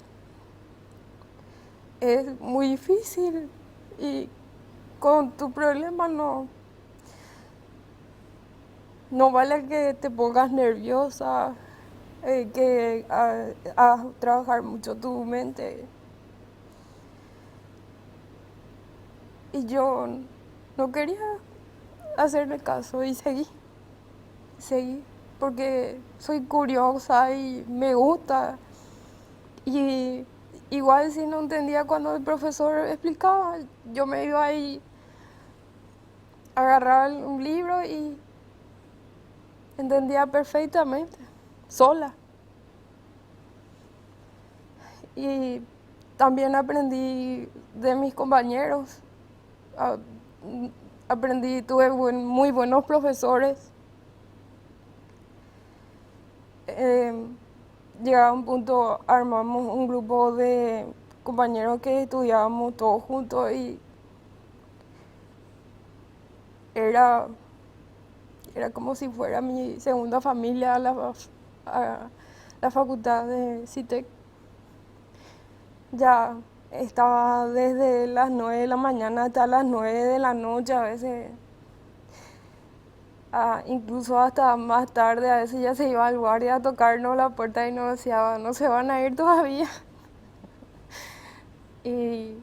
Es muy difícil y con tu problema no vale que te pongas nerviosa, que hagas trabajar mucho tu mente. Y yo no quería hacerle caso y seguí, porque soy curiosa y me gusta. Y igual si no entendía cuando el profesor explicaba, yo me iba ahí, agarraba un libro y entendía perfectamente, sola. Y también aprendí de mis compañeros, tuve muy buenos profesores. Llegaba un punto, armamos un grupo de compañeros que estudiábamos todos juntos y era como si fuera mi segunda familia a la facultad de CITEC. Ya estaba desde las 9 de la mañana hasta las 9 de la noche, a veces, incluso hasta más tarde, a veces ya se iba al guardia a tocarnos la puerta y nos decía, no se van a ir todavía. Y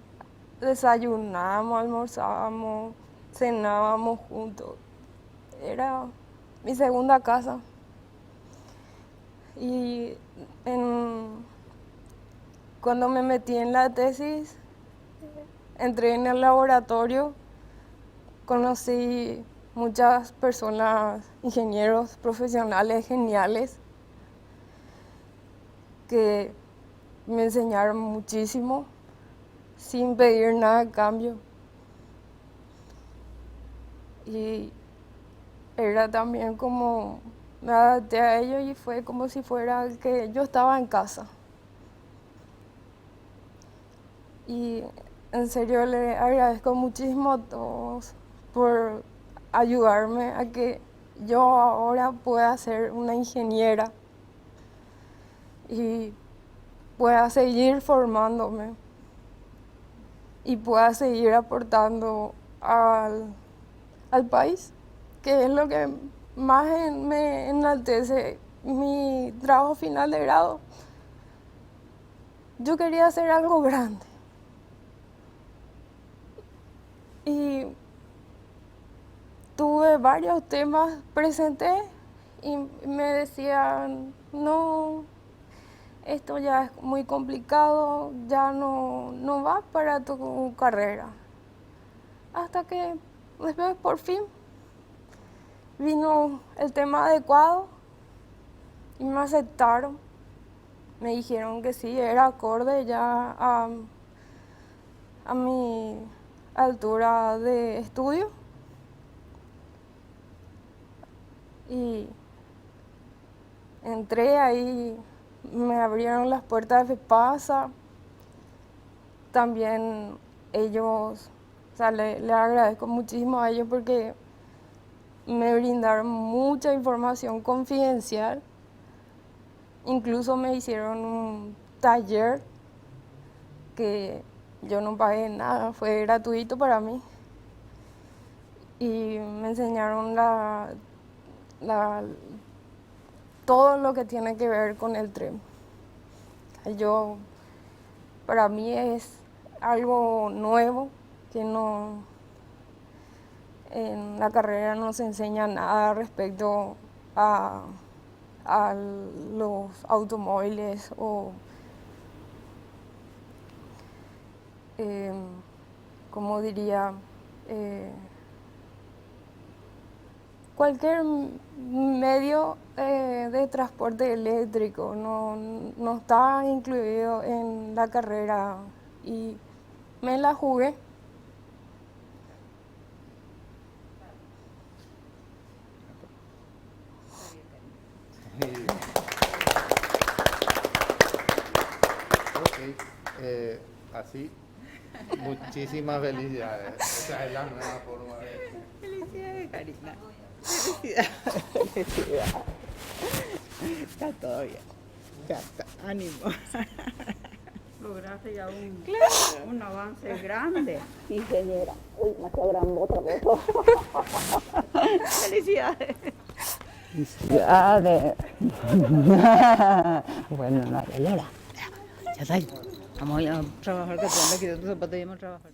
desayunábamos, almorzábamos, cenábamos juntos. Era mi segunda casa. Y cuando me metí en la tesis, entré en el laboratorio, conocí muchas personas, ingenieros profesionales geniales, que me enseñaron muchísimo sin pedir nada a cambio. Y era también como me adapté a ello y fue como si fuera que yo estaba en casa. Y en serio le agradezco muchísimo a todos por ayudarme a que yo ahora pueda ser una ingeniera y pueda seguir formándome y pueda seguir aportando al país, que es lo que más me enaltece mi trabajo final de grado. Yo quería hacer algo grande. Y tuve varios temas, presenté y me decían, no, esto ya es muy complicado, ya no va para tu carrera. Hasta que después por fin vino el tema adecuado y me aceptaron. Me dijeron que sí, era acorde ya a mi altura de estudio. Y entré ahí, me abrieron las puertas de FEPASA. También ellos, o sea, le agradezco muchísimo a ellos porque me brindaron mucha información confidencial. Incluso me hicieron un taller que yo no pagué nada, fue gratuito para mí. Y me enseñaron todo lo que tiene que ver con el tren. Para mí es algo nuevo, que en la carrera no se enseña nada respecto a los automóviles o como diría, cualquier medio de transporte eléctrico no está incluido en la carrera y me la jugué. Ok, así, muchísimas felicidades. Esa es la nueva forma de... Felicidades, Karina. Felicidades. Felicidades. Está todo bien. Ya está. Ánimo. Lograste ya un avance grande. Ingeniera. Uy, demasiado grandota vos. Felicidades. Felicidades. Bueno, no, ya. Ya está. Vamos a trabajar, que te ando quitando tus zapatos y vamos a trabajar.